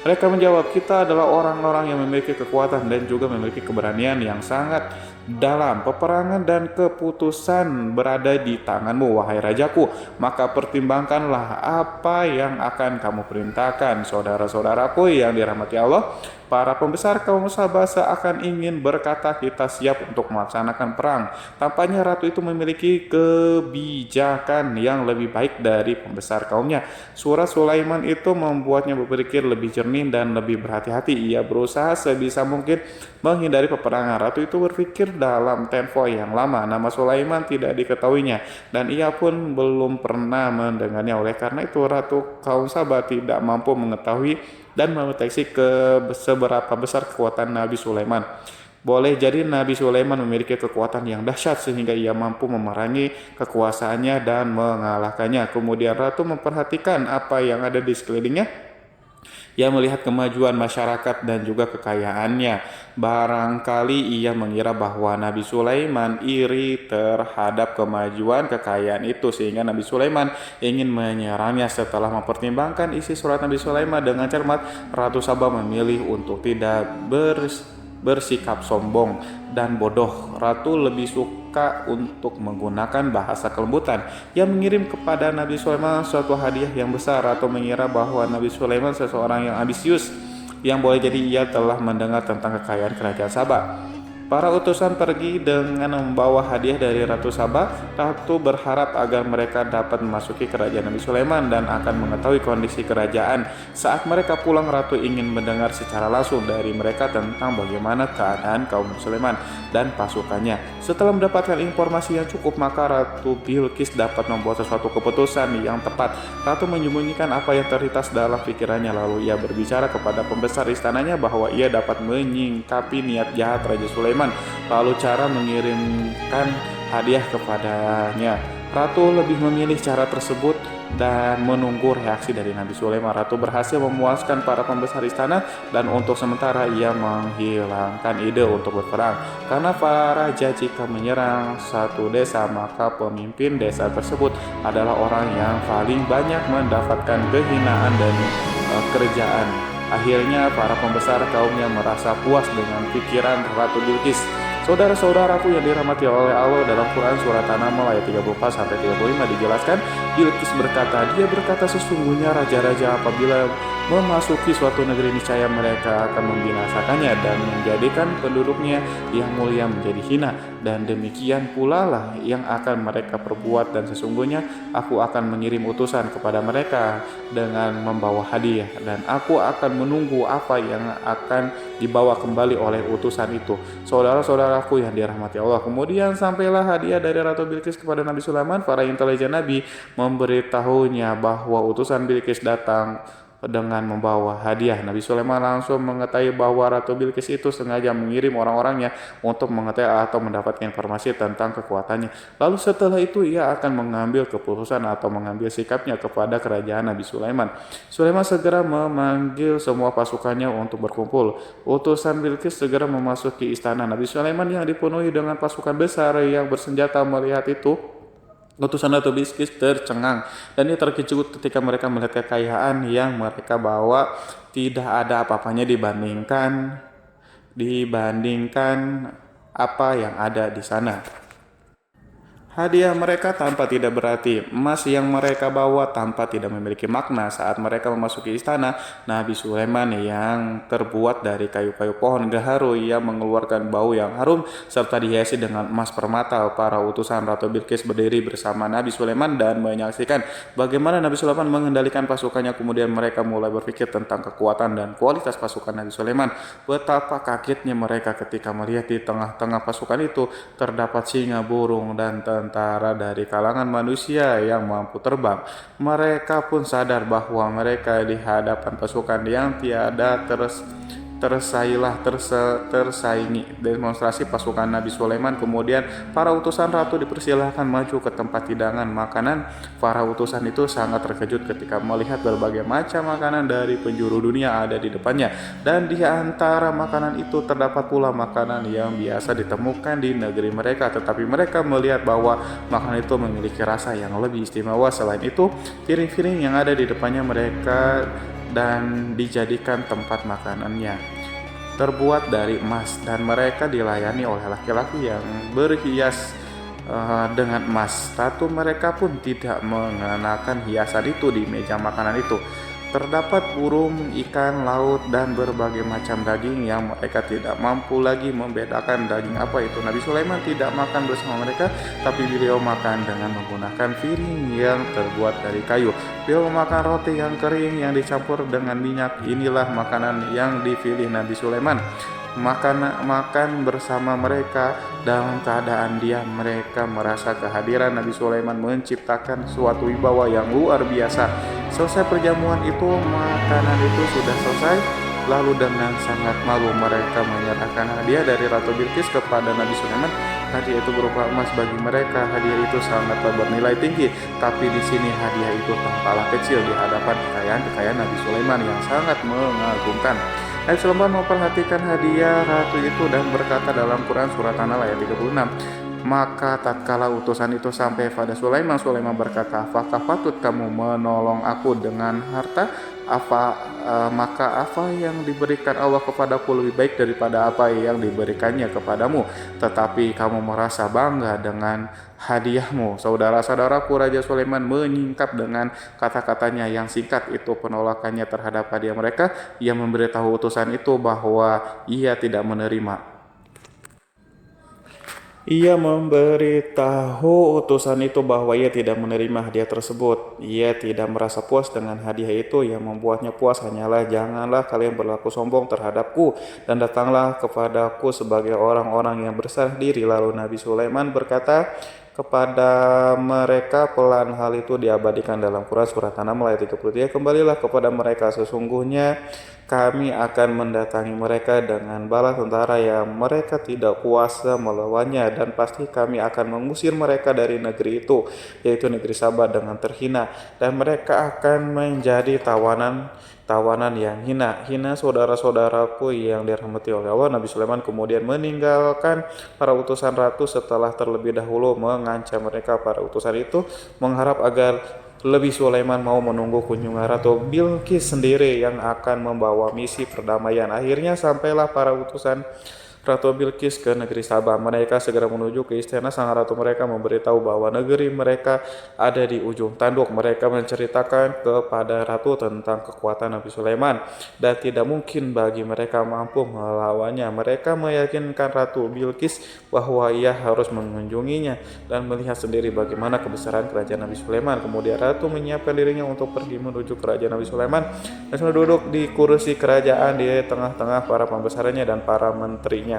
Mereka menjawab, "Kita adalah orang-orang yang memiliki kekuatan dan juga memiliki keberanian yang sangat dalam. Peperangan dan keputusan berada di tanganmu, wahai rajaku. Maka pertimbangkanlah apa yang akan kamu perintahkan." Saudara-saudaraku yang dirahmati Allah, para pembesar kaum Sabah seakan ingin berkata, "Kita siap untuk melaksanakan perang." Tampaknya ratu itu memiliki kebijakan yang lebih baik dari pembesar kaumnya. Surat Sulaiman itu membuatnya berpikir lebih jernih dan lebih berhati-hati. Ia berusaha sebisa mungkin menghindari peperangan. Ratu itu berpikir dalam tempo yang lama. Nama Sulaiman tidak diketahuinya dan ia pun belum pernah mendengarnya. Oleh karena itu ratu kaum Sabah tidak mampu mengetahui dan mendeteksi seberapa besar kekuatan Nabi Sulaiman. Boleh jadi Nabi Sulaiman memiliki kekuatan yang dahsyat sehingga ia mampu memerangi kekuasaannya dan mengalahkannya. Kemudian ratu memperhatikan apa yang ada di sekelilingnya. Ia melihat kemajuan masyarakat dan juga kekayaannya. Barangkali ia mengira bahwa Nabi Sulaiman iri terhadap kemajuan kekayaan itu, sehingga Nabi Sulaiman ingin menyerangnya. Setelah mempertimbangkan isi surat Nabi Sulaiman dengan cermat, Ratu Sabah memilih untuk tidak bersikap sombong dan bodoh. Ratu lebih suka untuk menggunakan bahasa kelembutan. Ia mengirim kepada Nabi Sulaiman suatu hadiah yang besar. Ratu mengira bahwa Nabi Sulaiman seseorang yang ambisius, yang boleh jadi ia telah mendengar tentang kekayaan kerajaan Sabah. Para utusan pergi dengan membawa hadiah dari Ratu Saba. Ratu berharap agar mereka dapat memasuki kerajaan Nabi Sulaiman dan akan mengetahui kondisi kerajaan. Saat mereka pulang, Ratu ingin mendengar secara langsung dari mereka tentang bagaimana keadaan kaum Nabi Sulaiman dan pasukannya. Setelah mendapatkan informasi yang cukup, maka Ratu Bilqis dapat membuat sesuatu keputusan yang tepat. Ratu menyembunyikan apa yang terlintas dalam pikirannya, lalu ia berbicara kepada pembesar istananya bahwa ia dapat menyingkapi niat jahat Raja Sulaiman. Lalu cara mengirimkan hadiah kepadanya. Ratu lebih memilih cara tersebut dan menunggu reaksi dari Nabi Sulaiman. Ratu berhasil memuaskan para pembesar istana dan untuk sementara ia menghilangkan ide untuk berperang. Karena para raja jika menyerang satu desa, maka pemimpin desa tersebut adalah orang yang paling banyak mendapatkan kehinaan dan kerjaan. Akhirnya para pembesar kaumnya merasa puas dengan pikiran Ratu Bilqis. Saudara-saudaraku yang dirahmati oleh Allah, dalam Quran surat An-Naml ayat 34-35 dijelaskan, Bilqis berkata, dia berkata, sesungguhnya raja-raja apabila memasuki suatu negeri niscaya mereka akan membinasakannya dan menjadikan penduduknya yang mulia menjadi hina, dan demikian pula lah yang akan mereka perbuat, dan sesungguhnya aku akan mengirim utusan kepada mereka dengan membawa hadiah, dan aku akan menunggu apa yang akan dibawa kembali oleh utusan itu. Saudara-saudaraku yang dirahmati Allah, kemudian sampailah hadiah dari Ratu Bilqis kepada Nabi Sulaiman. Para intelijen Nabi memberitahunya bahwa utusan Bilqis datang dengan membawa hadiah. Nabi Sulaiman langsung mengetahui bahwa Ratu Bilqis itu sengaja mengirim orang-orangnya untuk mengetahui atau mendapatkan informasi tentang kekuatannya. Lalu setelah itu ia akan mengambil keputusan atau mengambil sikapnya kepada kerajaan Nabi Sulaiman. Sulaiman segera memanggil semua pasukannya untuk berkumpul. Utusan Bilqis segera memasuki istana. Nabi Sulaiman yang dipenuhi dengan pasukan besar yang bersenjata melihat itu, utusan Ratu Bilqis tercengang dan ia terkejut ketika mereka melihat kekayaan yang mereka bawa tidak ada apa-apanya dibandingkan apa yang ada di sana. Hadiah mereka tanpa tidak berarti, emas yang mereka bawa tanpa tidak memiliki makna. Saat mereka memasuki istana Nabi Sulaiman yang terbuat dari kayu-kayu pohon gaharu yang mengeluarkan bau yang harum serta dihiasi dengan emas permata, para utusan Ratu Bilqis berdiri bersama Nabi Sulaiman dan menyaksikan bagaimana Nabi Sulaiman mengendalikan pasukannya. Kemudian mereka mulai berpikir tentang kekuatan dan kualitas pasukan Nabi Sulaiman. Betapa kagetnya mereka ketika melihat di tengah-tengah pasukan itu terdapat singa, burung, dan tentara dari kalangan manusia yang mampu terbang. Mereka pun sadar bahwa mereka di hadapan pasukan yang tiada tersaingi. Demonstrasi pasukan Nabi Sulaiman. Kemudian para utusan ratu dipersilahkan maju ke tempat hidangan makanan. Para utusan itu sangat terkejut ketika melihat berbagai macam makanan dari penjuru dunia ada di depannya, dan di antara makanan itu terdapat pula makanan yang biasa ditemukan di negeri mereka, tetapi mereka melihat bahwa makanan itu memiliki rasa yang lebih istimewa. Selain itu, piring-piring yang ada di depannya mereka dan dijadikan tempat makanannya terbuat dari emas, dan mereka dilayani oleh laki-laki yang berhias dengan emas. Ratu mereka pun tidak mengenakan hiasan itu di meja makanan itu. Terdapat burung, ikan laut, dan berbagai macam daging yang mereka tidak mampu lagi membedakan daging apa itu. Nabi Sulaiman tidak makan bersama mereka, tapi beliau makan dengan menggunakan piring yang terbuat dari kayu. Beliau makan roti yang kering yang dicampur dengan minyak. Inilah makanan yang dipilih Nabi Sulaiman. Makan bersama mereka dalam keadaan diam. Mereka merasa kehadiran Nabi Sulaiman menciptakan suatu wibawa yang luar biasa. Selesai perjamuan itu, makanan itu sudah selesai. Lalu dengan sangat malu mereka menyerahkan hadiah dari Ratu Bilqis kepada Nabi Sulaiman. Hadiah itu berupa emas. Bagi mereka hadiah itu sangat bernilai tinggi, tapi di sini hadiah itu tampaklah kecil di hadapan kekayaan Nabi Sulaiman yang sangat mengagumkan. Nabi Sulaiman memperhatikan hadiah ratu itu dan berkata dalam Quran surat An-Nahl ayat 36, maka tatkala utusan itu sampai pada Sulaiman, Sulaiman berkata, apakah patut kamu menolong aku dengan harta? Maka apa yang diberikan Allah kepadaku lebih baik daripada apa yang diberikannya kepadamu, tetapi kamu merasa bangga dengan hadiahmu. Saudara-saudaraku, Raja Sulaiman menyingkap dengan kata-katanya yang singkat itu penolakannya terhadap hadiah mereka. Ia memberitahu utusan itu bahwa ia tidak menerima Ia memberitahu utusan itu bahwa ia tidak menerima hadiah tersebut. Ia tidak merasa puas dengan hadiah itu. Yang membuatnya puas hanyalah, janganlah kalian berlaku sombong terhadapku, dan datanglah kepadaku sebagai orang-orang yang berserah diri. Lalu Nabi Sulaiman berkata kepada mereka, pelan hal itu diabadikan dalam Quran surat An-Naml ayat 33, kembalilah kepada mereka, sesungguhnya kami akan mendatangi mereka dengan bala tentara yang mereka tidak kuasa melawannya, dan pasti kami akan mengusir mereka dari negeri itu, yaitu negeri Sabah, dengan terhina, dan mereka akan menjadi tawanan yang hina saudara-saudaraku yang dirahmati oleh Allah. Nabi Sulaiman kemudian meninggalkan para utusan ratu setelah terlebih dahulu mengancam mereka. Para utusan itu mengharap agar lebih Sulaiman mau menunggu kunjungan Ratu Bilqis sendiri yang akan membawa misi perdamaian. Akhirnya sampailah para utusan Ratu Bilqis ke negeri Sabah. Mereka segera menuju ke istana sang ratu. Mereka memberitahu bahwa negeri mereka ada di ujung tanduk. Mereka menceritakan kepada ratu tentang kekuatan Nabi Sulaiman dan tidak mungkin bagi mereka mampu melawannya. Mereka meyakinkan Ratu Bilqis bahwa ia harus mengunjunginya dan melihat sendiri bagaimana kebesaran kerajaan Nabi Sulaiman. Kemudian ratu menyiapkan dirinya untuk pergi menuju kerajaan Nabi Sulaiman dan sudah duduk di kursi kerajaan di tengah-tengah para pembesarnya dan para menterinya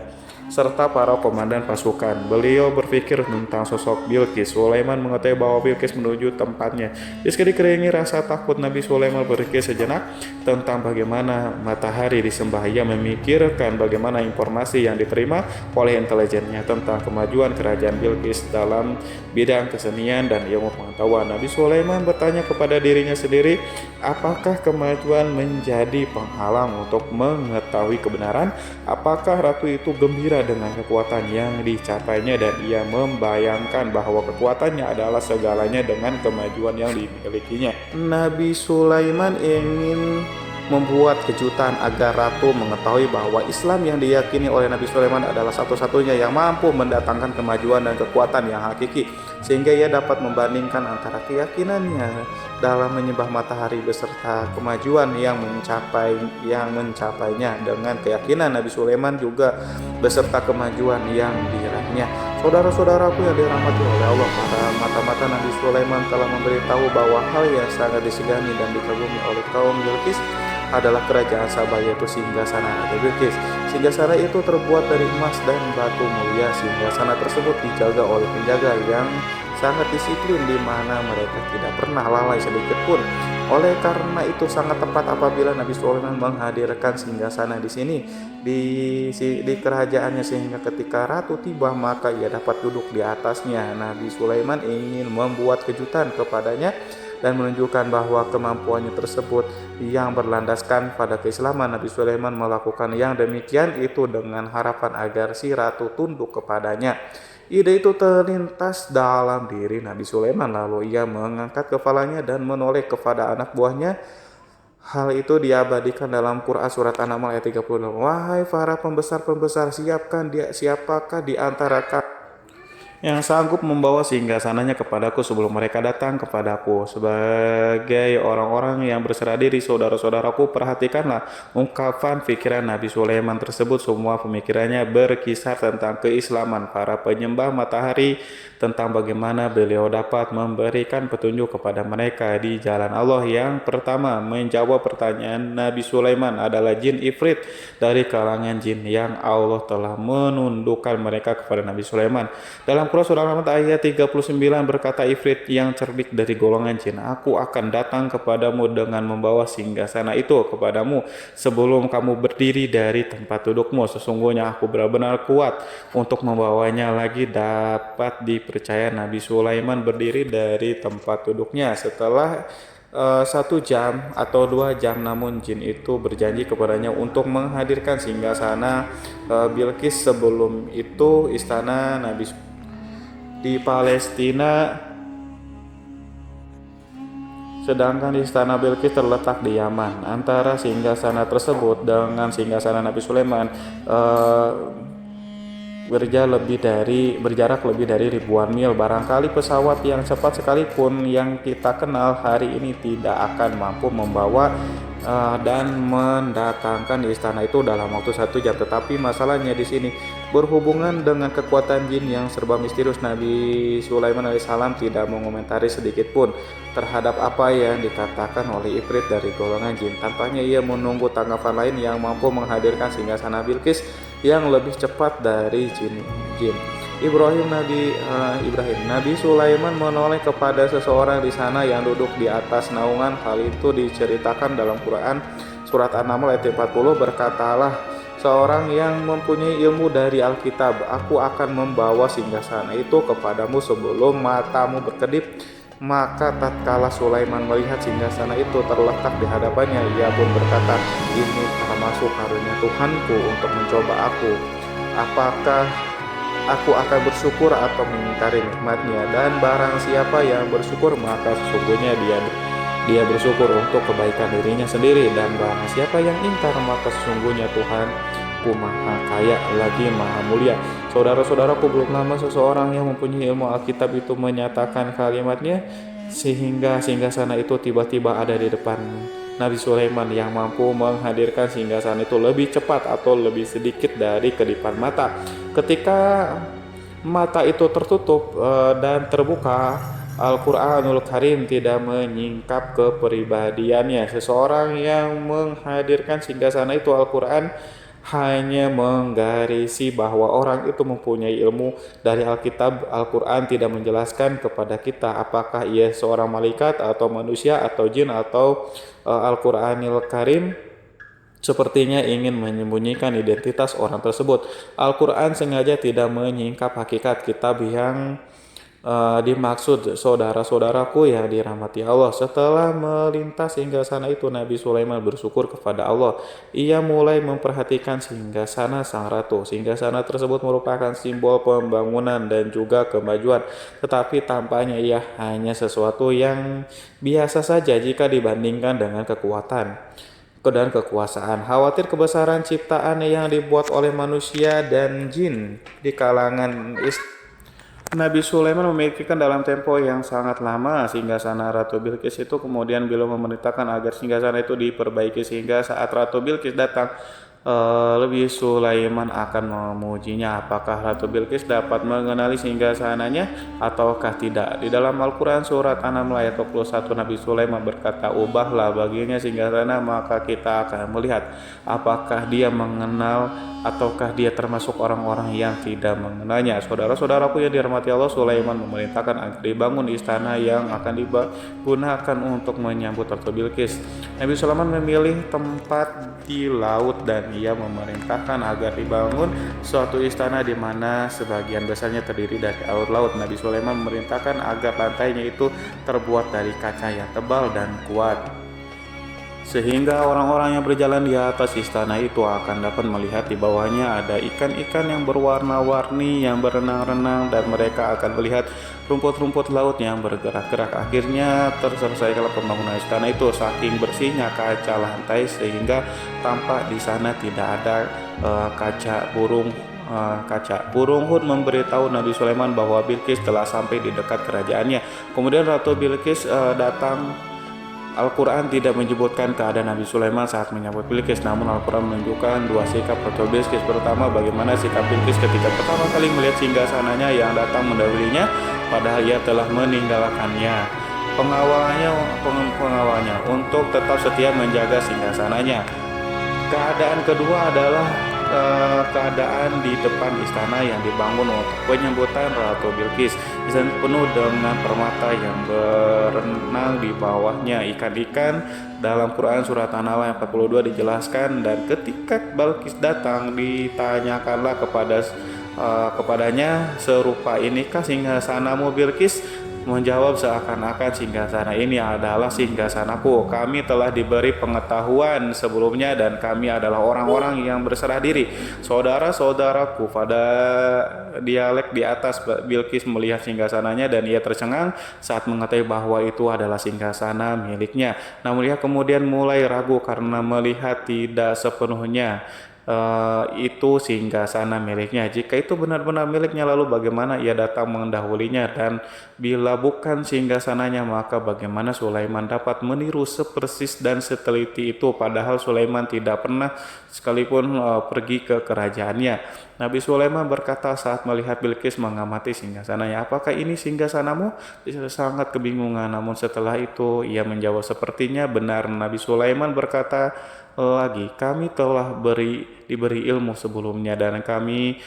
serta para komandan pasukan. Beliau berpikir tentang sosok Bilqis. Sulaiman mengetahui bahwa Bilqis menuju tempatnya. Meski dikelilingi rasa takut, Nabi Sulaiman berpikir sejenak tentang bagaimana matahari disembah. Ia memikirkan bagaimana informasi yang diterima oleh intelijennya tentang kemajuan kerajaan Bilqis dalam bidang kesenian dan ilmu pengetahuan. Nabi Sulaiman bertanya kepada dirinya sendiri, apakah kemajuan menjadi penghalang untuk mengetahui kebenaran? Apakah ratu itu gembira dengan kekuatan yang dicapainya, dan ia membayangkan bahwa kekuatannya adalah segalanya dengan kemajuan yang dimilikinya. Nabi Sulaiman ingin membuat kejutan agar ratu mengetahui bahwa Islam yang diyakini oleh Nabi Sulaiman adalah satu-satunya yang mampu mendatangkan kemajuan dan kekuatan yang hakiki, sehingga ia dapat membandingkan antara keyakinannya dalam menyembah matahari beserta kemajuan yang mencapainya dengan keyakinan Nabi Sulaiman juga beserta kemajuan yang diraihnya. Saudara-saudaraku yang dirahmati oleh Allah, pada mata-mata Nabi Sulaiman telah memberitahu bahwa hal yang sangat disegani dan dikagumi oleh kaum Bilqis adalah kerajaan Sabah, yaitu singgasana Ratu Bilqis. Singgasana itu terbuat dari emas dan batu mulia. Singgasana tersebut dijaga oleh penjaga yang sangat disiplin, di mana mereka tidak pernah lalai sedikit pun. Oleh karena itu sangat tepat apabila Nabi Sulaiman menghadirkan singgasana di sini di kerajaannya, sehingga ketika ratu tiba maka ia dapat duduk di atasnya. Nabi Sulaiman ingin membuat kejutan kepadanya dan menunjukkan bahwa kemampuannya tersebut yang berlandaskan pada keislaman. Nabi Sulaiman melakukan yang demikian itu dengan harapan agar si ratu tunduk kepadanya. Ide itu terlintas dalam diri Nabi Sulaiman, lalu ia mengangkat kepalanya dan menoleh kepada anak buahnya. Hal itu diabadikan dalam Quran surat An-Naml ayat 36. Wahai para pembesar-pembesar, siapakah di antara kalian yang sanggup membawa singgasananya kepadaku sebelum mereka datang kepadaku? Sebagai orang-orang yang berserah diri, saudara-saudaraku, perhatikanlah ungkapan pikiran Nabi Sulaiman tersebut. Semua pemikirannya berkisar tentang keislaman para penyembah matahari, tentang bagaimana beliau dapat memberikan petunjuk kepada mereka di jalan Allah. Yang pertama menjawab pertanyaan Nabi Sulaiman adalah jin Ifrit dari kalangan jin yang Allah telah menundukkan mereka kepada Nabi Sulaiman. Dalam Quran surah Al-An'am ayat 39 berkata Ifrit yang cerdik dari golongan jin, aku akan datang kepadamu dengan membawa singgasana itu kepadamu sebelum kamu berdiri dari tempat dudukmu. Sesungguhnya aku benar-benar kuat untuk membawanya lagi. Dapat dipercaya Nabi Sulaiman berdiri dari tempat duduknya setelah 1 jam atau 2 jam, namun jin itu berjanji kepadanya untuk menghadirkan singgasana Bilqis. Sebelum itu istana Nabi di Palestina, sedangkan istana Bilqis terletak di Yaman. Antara singgasana tersebut dengan singgasana Nabi Sulaiman berjarak lebih dari ribuan mil. Barangkali pesawat yang cepat sekalipun yang kita kenal hari ini tidak akan mampu membawa dan mendatangkan di istana itu dalam waktu 1 jam. Tetapi masalahnya di sini berhubungan dengan kekuatan jin yang serba misterius, Nabi Sulaiman alaihissalam tidak mengomentari sedikit pun terhadap apa yang dikatakan oleh Ifrit dari golongan jin. Tampaknya ia menunggu tanggapan lain yang mampu menghadirkan singgasana Bilqis yang lebih cepat dari jin. Nabi Sulaiman menoleh kepada seseorang di sana yang duduk di atas naungan. Hal itu diceritakan dalam Quran surat An-Naml ayat 40. Berkatalah seorang yang mempunyai ilmu dari Alkitab, aku akan membawa singgasana itu kepadamu sebelum matamu berkedip. Maka tatkala Sulaiman melihat singgasana itu terletak di hadapannya, ia pun berkata, ini termasuk karunia Tuhanku untuk mencoba aku. Apakah aku akan bersyukur atau mengingkari nikmatnya? Dan barang siapa yang bersyukur, maka sesungguhnya dia bersyukur untuk kebaikan dirinya sendiri. Dan barang siapa yang ingkar, maka sesungguhnya Tuhanku maha kaya lagi maha mulia. Saudara-saudaraku, belum lama seseorang yang mempunyai ilmu Alkitab itu menyatakan kalimatnya, sehingga singgasana itu tiba-tiba ada di depan Nabi Sulaiman yang mampu menghadirkan singgasana itu lebih cepat atau lebih sedikit dari kedipan mata. Ketika mata itu tertutup dan terbuka, Al-Quranul Karim tidak menyingkap kepribadiannya. Seseorang yang menghadirkan singgasana itu, Al-Quran hanya menggarisi bahwa orang itu mempunyai ilmu dari Alkitab. Al-Quran tidak menjelaskan kepada kita apakah ia seorang malaikat atau manusia atau jin atau Al-Quranul Karim sepertinya ingin menyembunyikan identitas orang tersebut. Al-Quran sengaja tidak menyingkap hakikat kitab yang dimaksud. Saudara-saudaraku yang dirahmati Allah, setelah melintas singgasana itu, Nabi Sulaiman bersyukur kepada Allah. Ia mulai memperhatikan singgasana sang ratu. Singgasana tersebut merupakan simbol pembangunan dan juga kemajuan, tetapi tampaknya ia hanya sesuatu yang biasa saja jika dibandingkan dengan kekuatan dan kekuasaan. Khawatir kebesaran ciptaan yang dibuat oleh manusia dan jin di kalangan Nabi Sulaiman memikirkan dalam tempo yang sangat lama singgasana Ratu Bilqis itu. Kemudian beliau memerintahkan agar singgasana itu diperbaiki, sehingga saat Ratu Bilqis datang, lebih Sulaiman akan memujinya. Apakah Ratu Bilqis dapat mengenali singgasananya ataukah tidak? Di dalam Al-Quran surat An-Naml ayat 21, Nabi Sulaiman berkata, ubahlah baginya singgasana, maka kita akan melihat apakah dia mengenal ataukah dia termasuk orang-orang yang tidak mengenalnya. Saudara-saudaraku yang dirahmati Allah, Sulaiman memerintahkan agar dibangun istana yang akan digunakan untuk menyambut Ratu Bilqis. Nabi Sulaiman memilih tempat di laut dan ia memerintahkan agar dibangun suatu istana di mana sebagian besarnya terdiri dari air laut. Nabi Sulaiman memerintahkan agar lantainya itu terbuat dari kaca yang tebal dan kuat, sehingga orang-orang yang berjalan di atas istana itu akan dapat melihat di bawahnya ada ikan-ikan yang berwarna-warni yang berenang-renang, dan mereka akan melihat rumput-rumput laut yang bergerak-gerak. Akhirnya terselesaikanlah pembangunan istana itu. Saking bersihnya kaca lantai sehingga tampak di sana tidak ada kaca burung. Kaca burung Hud memberitahu Nabi Sulaiman bahwa Bilqis telah sampai di dekat kerajaannya. Kemudian Ratu Bilqis datang. Al-Quran tidak menyebutkan keadaan Nabi Sulaiman saat menyambut Bilqis, namun Al-Quran menunjukkan dua sikap Ratu Bilqis. Pertama, bagaimana sikap Bilqis ketika pertama kali melihat singgasananya yang datang mendahulunya, padahal ia telah meninggalkannya pengawalnya untuk tetap setia menjaga singgasananya. Keadaan kedua adalah keadaan di depan istana yang dibangun untuk penyambutan Ratu Bilqis. Istana penuh dengan permata yang berenang di bawahnya, ikan-ikan. Dalam Quran surat An-Naml ayat 42 dijelaskan, dan ketika Bilqis datang ditanyakanlah kepadanya, serupa inikah singgasanamu Bilqis? Menjawab seakan-akan singgasana ini adalah singgasanaku. Kami telah diberi pengetahuan sebelumnya dan kami adalah orang-orang yang berserah diri. Saudara-saudaraku, pada dialek di atas, Bilqis melihat singgasananya dan ia tercengang saat mengetahui bahwa itu adalah singgasana miliknya. Namun ia kemudian mulai ragu karena melihat tidak sepenuhnya itu singgasana miliknya. Jika itu benar-benar miliknya, lalu bagaimana ia datang mendahulinya? Dan bila bukan singgasananya, maka bagaimana Sulaiman dapat meniru sepersis dan seteliti itu, padahal Sulaiman tidak pernah sekalipun pergi ke kerajaannya. Nabi Sulaiman berkata saat melihat Bilqis mengamati singgasananya, "Apakah ini singgasanamu?" Dia sangat kebingungan, namun setelah itu ia menjawab, "Sepertinya benar." Nabi Sulaiman berkata lagi, "Kami telah diberi ilmu sebelumnya, dan kami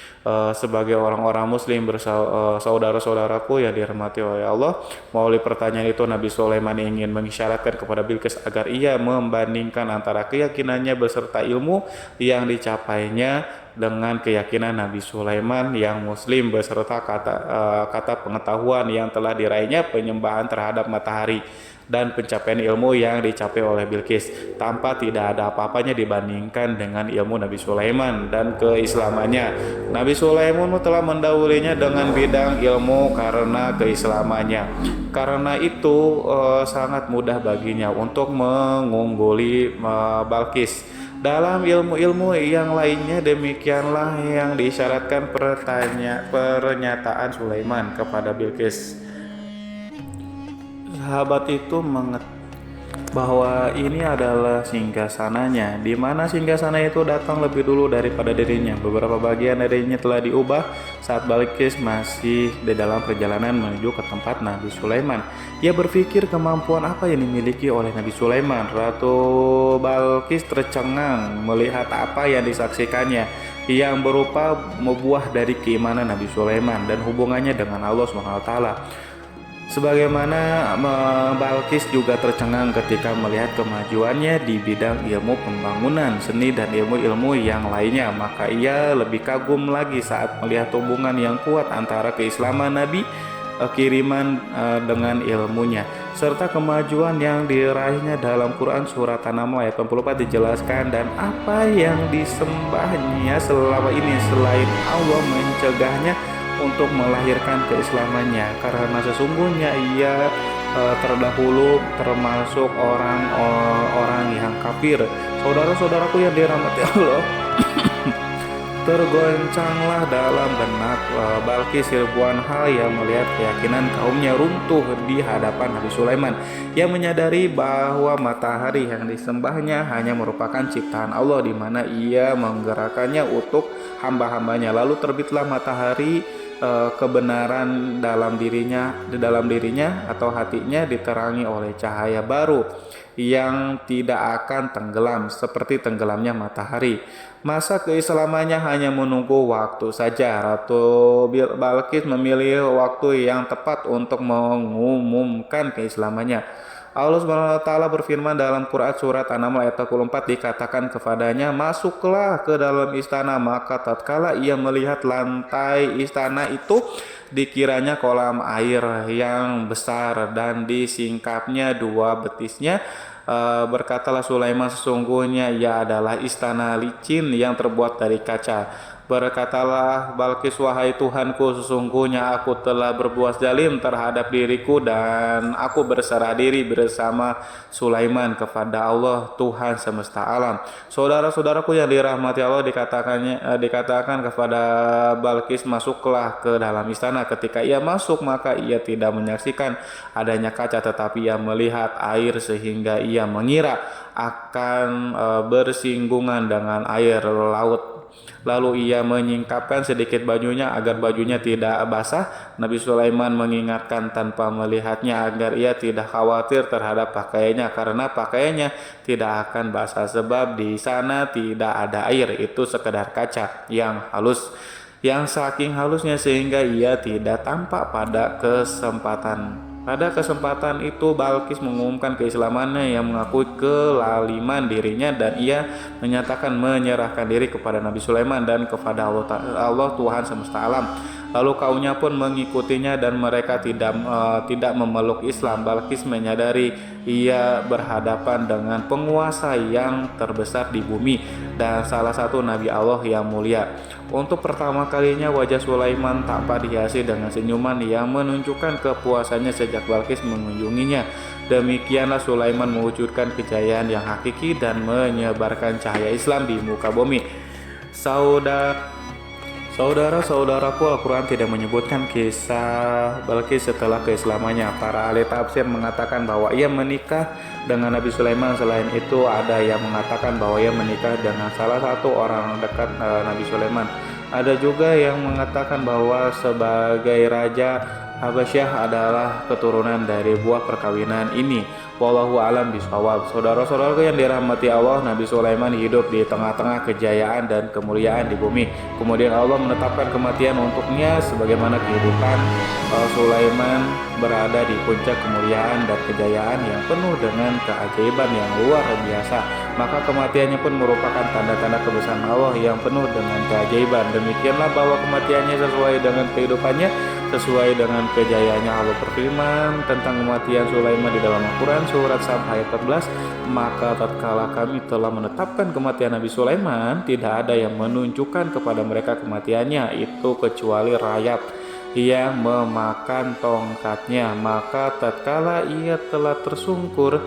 sebagai orang-orang muslim saudara-saudaraku yang dirahmati oleh Allah." Melalui pertanyaan itu, Nabi Sulaiman ingin mengisyaratkan kepada Bilqis agar ia membandingkan antara keyakinannya beserta ilmu yang dicapainya dengan keyakinan Nabi Sulaiman yang muslim beserta kata pengetahuan yang telah diraihnya penyembahan terhadap matahari dan pencapaian ilmu yang dicapai oleh Bilqis, tanpa tidak ada apa-apanya dibandingkan dengan ilmu Nabi Sulaiman dan keislamannya. Nabi Sulaiman telah mendahulunya dengan bidang ilmu karena keislamannya. Karena itu sangat mudah baginya untuk mengungguli Balqis. Dalam ilmu-ilmu yang lainnya, demikianlah yang disyaratkan pernyataan Sulaiman kepada Bilqis. Sahabat itu mengetahui bahwa ini adalah singgasananya, di mana singgasana itu datang lebih dulu daripada dirinya. Beberapa bagian darinya telah diubah saat Balqis masih di dalam perjalanan menuju ke tempat Nabi Sulaiman. Ia berpikir kemampuan apa yang dimiliki oleh Nabi Sulaiman. Ratu Balqis tercengang melihat apa yang disaksikannya, yang berupa buah dari keimanan Nabi Sulaiman dan hubungannya dengan Allah SWT. Sebagaimana Balqis juga tercengang ketika melihat kemajuannya di bidang ilmu pembangunan, seni, dan ilmu-ilmu yang lainnya. Maka ia lebih kagum lagi saat melihat hubungan yang kuat antara keislaman Nabi kiriman dengan ilmunya, serta kemajuan yang diraihnya. Dalam Quran surat An-Naml ayat 84 dijelaskan, dan apa yang disembahnya selama ini selain Allah mencegahnya untuk melahirkan keislamannya, karena sesungguhnya ia terdahulu termasuk orang-orang yang kafir. Saudara-saudaraku yang dirahmati Allah, tergoncanglah dalam benak Balqis ribuan hal yang melihat keyakinan kaumnya runtuh di hadapan Nabi Sulaiman, yang menyadari bahwa matahari yang disembahnya hanya merupakan ciptaan Allah, di mana ia menggerakkannya untuk hamba-hambanya. Lalu terbitlah matahari, kebenaran dalam dirinya atau hatinya diterangi oleh cahaya baru yang tidak akan tenggelam seperti tenggelamnya matahari. Masa keislamannya hanya menunggu waktu saja. Ratu Balqis memilih waktu yang tepat untuk mengumumkan keislamannya. Allah SWT berfirman dalam Quran surat An-Naml ayat 44, dikatakan kepadanya, "Masuklah ke dalam istana." Maka tatkala ia melihat lantai istana itu, dikiranya kolam air yang besar dan disingkapnya dua betisnya. Berkatalah Sulaiman, "Sesungguhnya ia adalah istana licin yang terbuat dari kaca." Berkatalah Balqis, "Wahai Tuhanku, sesungguhnya aku telah berbuat zalim terhadap diriku, dan aku berserah diri bersama Sulaiman kepada Allah, Tuhan semesta alam." Saudara-saudaraku yang dirahmati Allah, dikatakan kepada Balqis, "Masuklah ke dalam istana." Ketika ia masuk, maka ia tidak menyaksikan adanya kaca, tetapi ia melihat air sehingga ia mengira akan bersinggungan dengan air laut. Lalu ia menyingkapkan sedikit bajunya agar bajunya tidak basah. Nabi Sulaiman mengingatkan tanpa melihatnya agar ia tidak khawatir terhadap pakaiannya, karena pakaiannya tidak akan basah, sebab di sana tidak ada air, itu sekedar kaca yang halus, yang saking halusnya sehingga ia tidak tampak pada kesempatan. Pada kesempatan itu Balqis mengumumkan keislamannya yang mengakui kelaliman dirinya, dan ia menyatakan menyerahkan diri kepada Nabi Sulaiman dan kepada Allah Tuhan semesta alam. Lalu kaumnya pun mengikutinya dan mereka tidak memeluk Islam. Balqis menyadari ia berhadapan dengan penguasa yang terbesar di bumi dan salah satu Nabi Allah yang mulia. Untuk pertama kalinya wajah Sulaiman tampak dihiasi dengan senyuman yang menunjukkan kepuasannya sejak Balqis mengunjunginya. Demikianlah Sulaiman mewujudkan kejayaan yang hakiki dan menyebarkan cahaya Islam di muka bumi. Saudara-saudaraku, Al-Quran tidak menyebutkan kisah Balqis setelah keislamannya. Para ahli tafsir mengatakan bahwa ia menikah dengan Nabi Sulaiman. Selain itu, ada yang mengatakan bahwa ia menikah dengan salah satu orang dekat Nabi Sulaiman. Ada juga yang mengatakan bahwa sebagai raja Habasyah adalah keturunan dari buah perkawinan ini. Wallahu alam bishawab. Saudara-saudaraku yang dirahmati Allah, Nabi Sulaiman hidup di tengah-tengah kejayaan dan kemuliaan di bumi. Kemudian Allah menetapkan kematian untuknya, sebagaimana kehidupan Sulaiman berada di puncak kemuliaan dan kejayaan yang penuh dengan keajaiban yang luar biasa. Maka kematiannya pun merupakan tanda-tanda kebesaran Allah yang penuh dengan keajaiban. Demikianlah bahwa kematiannya sesuai dengan kehidupannya, sesuai dengan kejayaannya. Allah berfirman tentang kematian Sulaiman di dalam Al-Quran surat Sab ayat 14, maka tatkala kami telah menetapkan kematian Nabi Sulaiman, tidak ada yang menunjukkan kepada mereka kematiannya itu kecuali rayap yang memakan tongkatnya. Maka tatkala ia telah tersungkur,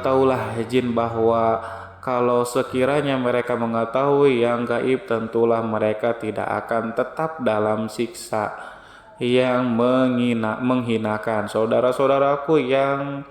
taulah jin bahwa kalau sekiranya mereka mengetahui yang gaib, tentulah mereka tidak akan tetap dalam siksa yang menghinakan. Saudara-saudaraku yang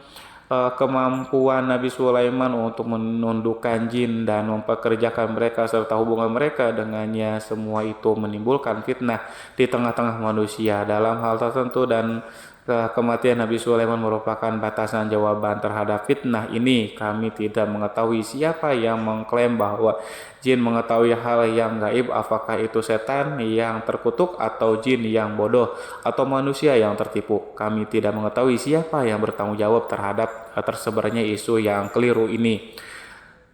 kemampuan Nabi Sulaiman untuk menundukkan jin dan mempekerjakan mereka serta hubungan mereka dengannya, semua itu menimbulkan fitnah di tengah-tengah manusia dalam hal tertentu, dan kematian Nabi Sulaiman merupakan batasan jawaban terhadap fitnah ini. Kami tidak mengetahui siapa yang mengklaim bahwa jin mengetahui hal yang gaib, apakah itu setan yang terkutuk atau jin yang bodoh atau manusia yang tertipu. Kami tidak mengetahui siapa yang bertanggung jawab terhadap tersebarnya isu yang keliru ini.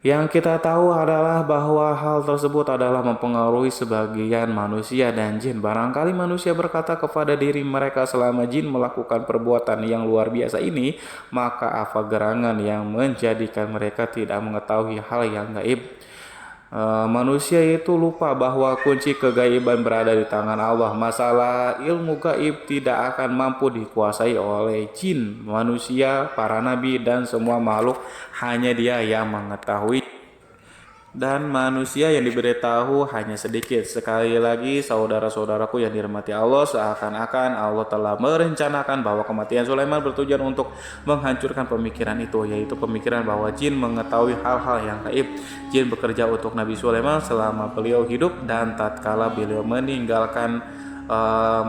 Yang kita tahu adalah bahwa hal tersebut adalah mempengaruhi sebagian manusia dan jin. Barangkali manusia berkata kepada diri mereka, selama jin melakukan perbuatan yang luar biasa ini, maka apa gerangan yang menjadikan mereka tidak mengetahui hal yang gaib? Manusia itu lupa bahwa kunci kegaiban berada di tangan Allah. Masalah ilmu gaib tidak akan mampu dikuasai oleh jin, manusia, para nabi, dan semua makhluk. Hanya Dia yang mengetahui, dan manusia yang diberitahu hanya sedikit. Sekali lagi, saudara-saudaraku yang dirahmati Allah, seakan-akan Allah telah merencanakan bahwa kematian Sulaiman bertujuan untuk menghancurkan pemikiran itu, yaitu pemikiran bahwa jin mengetahui hal-hal yang gaib. Jin bekerja untuk Nabi Sulaiman selama beliau hidup, dan tatkala beliau meninggalkan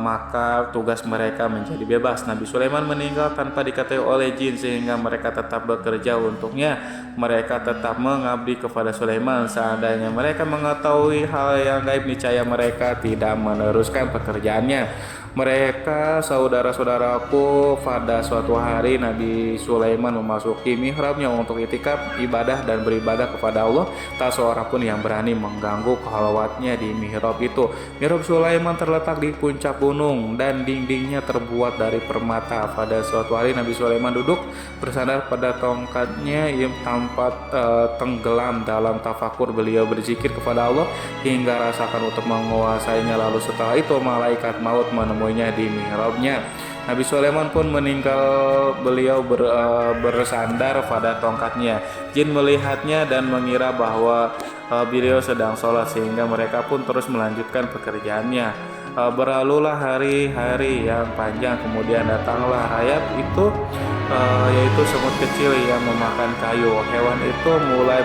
maka tugas mereka menjadi bebas. Nabi Sulaiman meninggal tanpa diketahui oleh jin, sehingga mereka tetap bekerja untuknya. Mereka tetap mengabdi kepada Sulaiman. Seandainya mereka mengetahui hal yang gaib, niscaya mereka tidak meneruskan pekerjaannya. Mereka, saudara-saudaraku, pada suatu hari Nabi Sulaiman memasuki mihrabnya untuk itikaf, ibadah dan beribadah kepada Allah. Tak seorang pun yang berani mengganggu khalwatnya di mihrab itu. Mihrab Sulaiman terletak di puncak gunung dan dindingnya terbuat dari permata. Pada suatu hari Nabi Sulaiman duduk bersandar pada tongkatnya yang tampak tenggelam dalam tafakur. Beliau berzikir kepada Allah hingga rasakan untuk menguasainya. Lalu setelah itu malaikat maut menemuinya di mihrabnya. Nabi Sulaiman pun meninggal, beliau bersandar pada tongkatnya. Jin melihatnya dan mengira bahwa beliau sedang sholat, sehingga mereka pun terus melanjutkan pekerjaannya. Berlalulah hari-hari yang panjang, kemudian datanglah rayap itu, yaitu semut kecil yang memakan kayu. Hewan itu mulai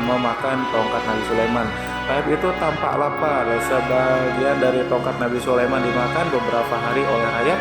memakan tongkat Nabi Sulaiman. Rayap itu tampak lapar. Sebagian dari tongkat Nabi Sulaiman dimakan beberapa hari oleh rayap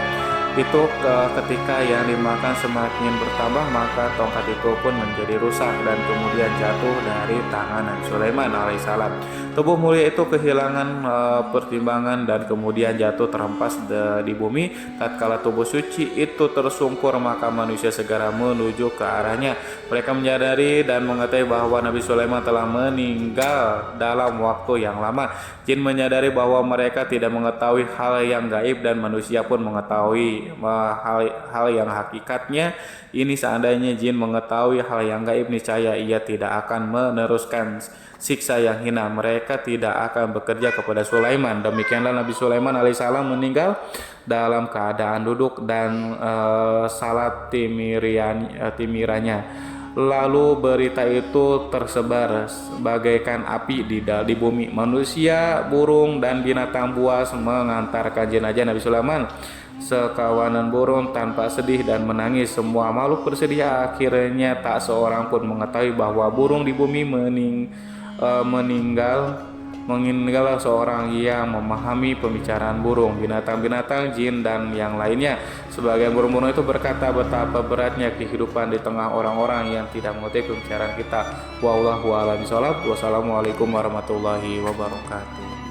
itu. Ketika yang dimakan semakin bertambah, maka tongkat itu pun menjadi rusak dan kemudian jatuh dari tangan Nabi Sulaiman alaihissalam. Tubuh mulia itu kehilangan pertimbangan dan kemudian jatuh terhempas di bumi. Tatkala tubuh suci itu tersungkur, maka manusia segera menuju ke arahnya. Mereka menyadari dan mengetahui bahwa Nabi Sulaiman telah meninggal dalam waktu yang lama. Jin menyadari bahwa mereka tidak mengetahui hal yang gaib, dan manusia pun mengetahui hal yang hakikatnya. Ini seandainya jin mengetahui hal yang gaib, niscaya ia tidak akan meneruskan siksa yang hina. Mereka tidak akan bekerja kepada Sulaiman. Demikianlah Nabi Sulaiman alaihissalam meninggal dalam keadaan duduk dan salat timiranya. Lalu berita itu tersebar bagaikan api di bumi. Manusia, burung, dan binatang buas mengantarkan jenazah Nabi Sulaiman. Sekawanan burung tanpa sedih dan menangis. Semua makhluk bersedih. Akhirnya tak seorang pun mengetahui bahwa burung di bumi meninggal seorang yang memahami pembicaraan burung, binatang-binatang, jin, dan yang lainnya. Sebagian burung-burung itu berkata betapa beratnya kehidupan di tengah orang-orang yang tidak mengerti pembicaraan kita. Wallahu a'lam bishawab. Wassalamualaikum warahmatullahi wabarakatuh.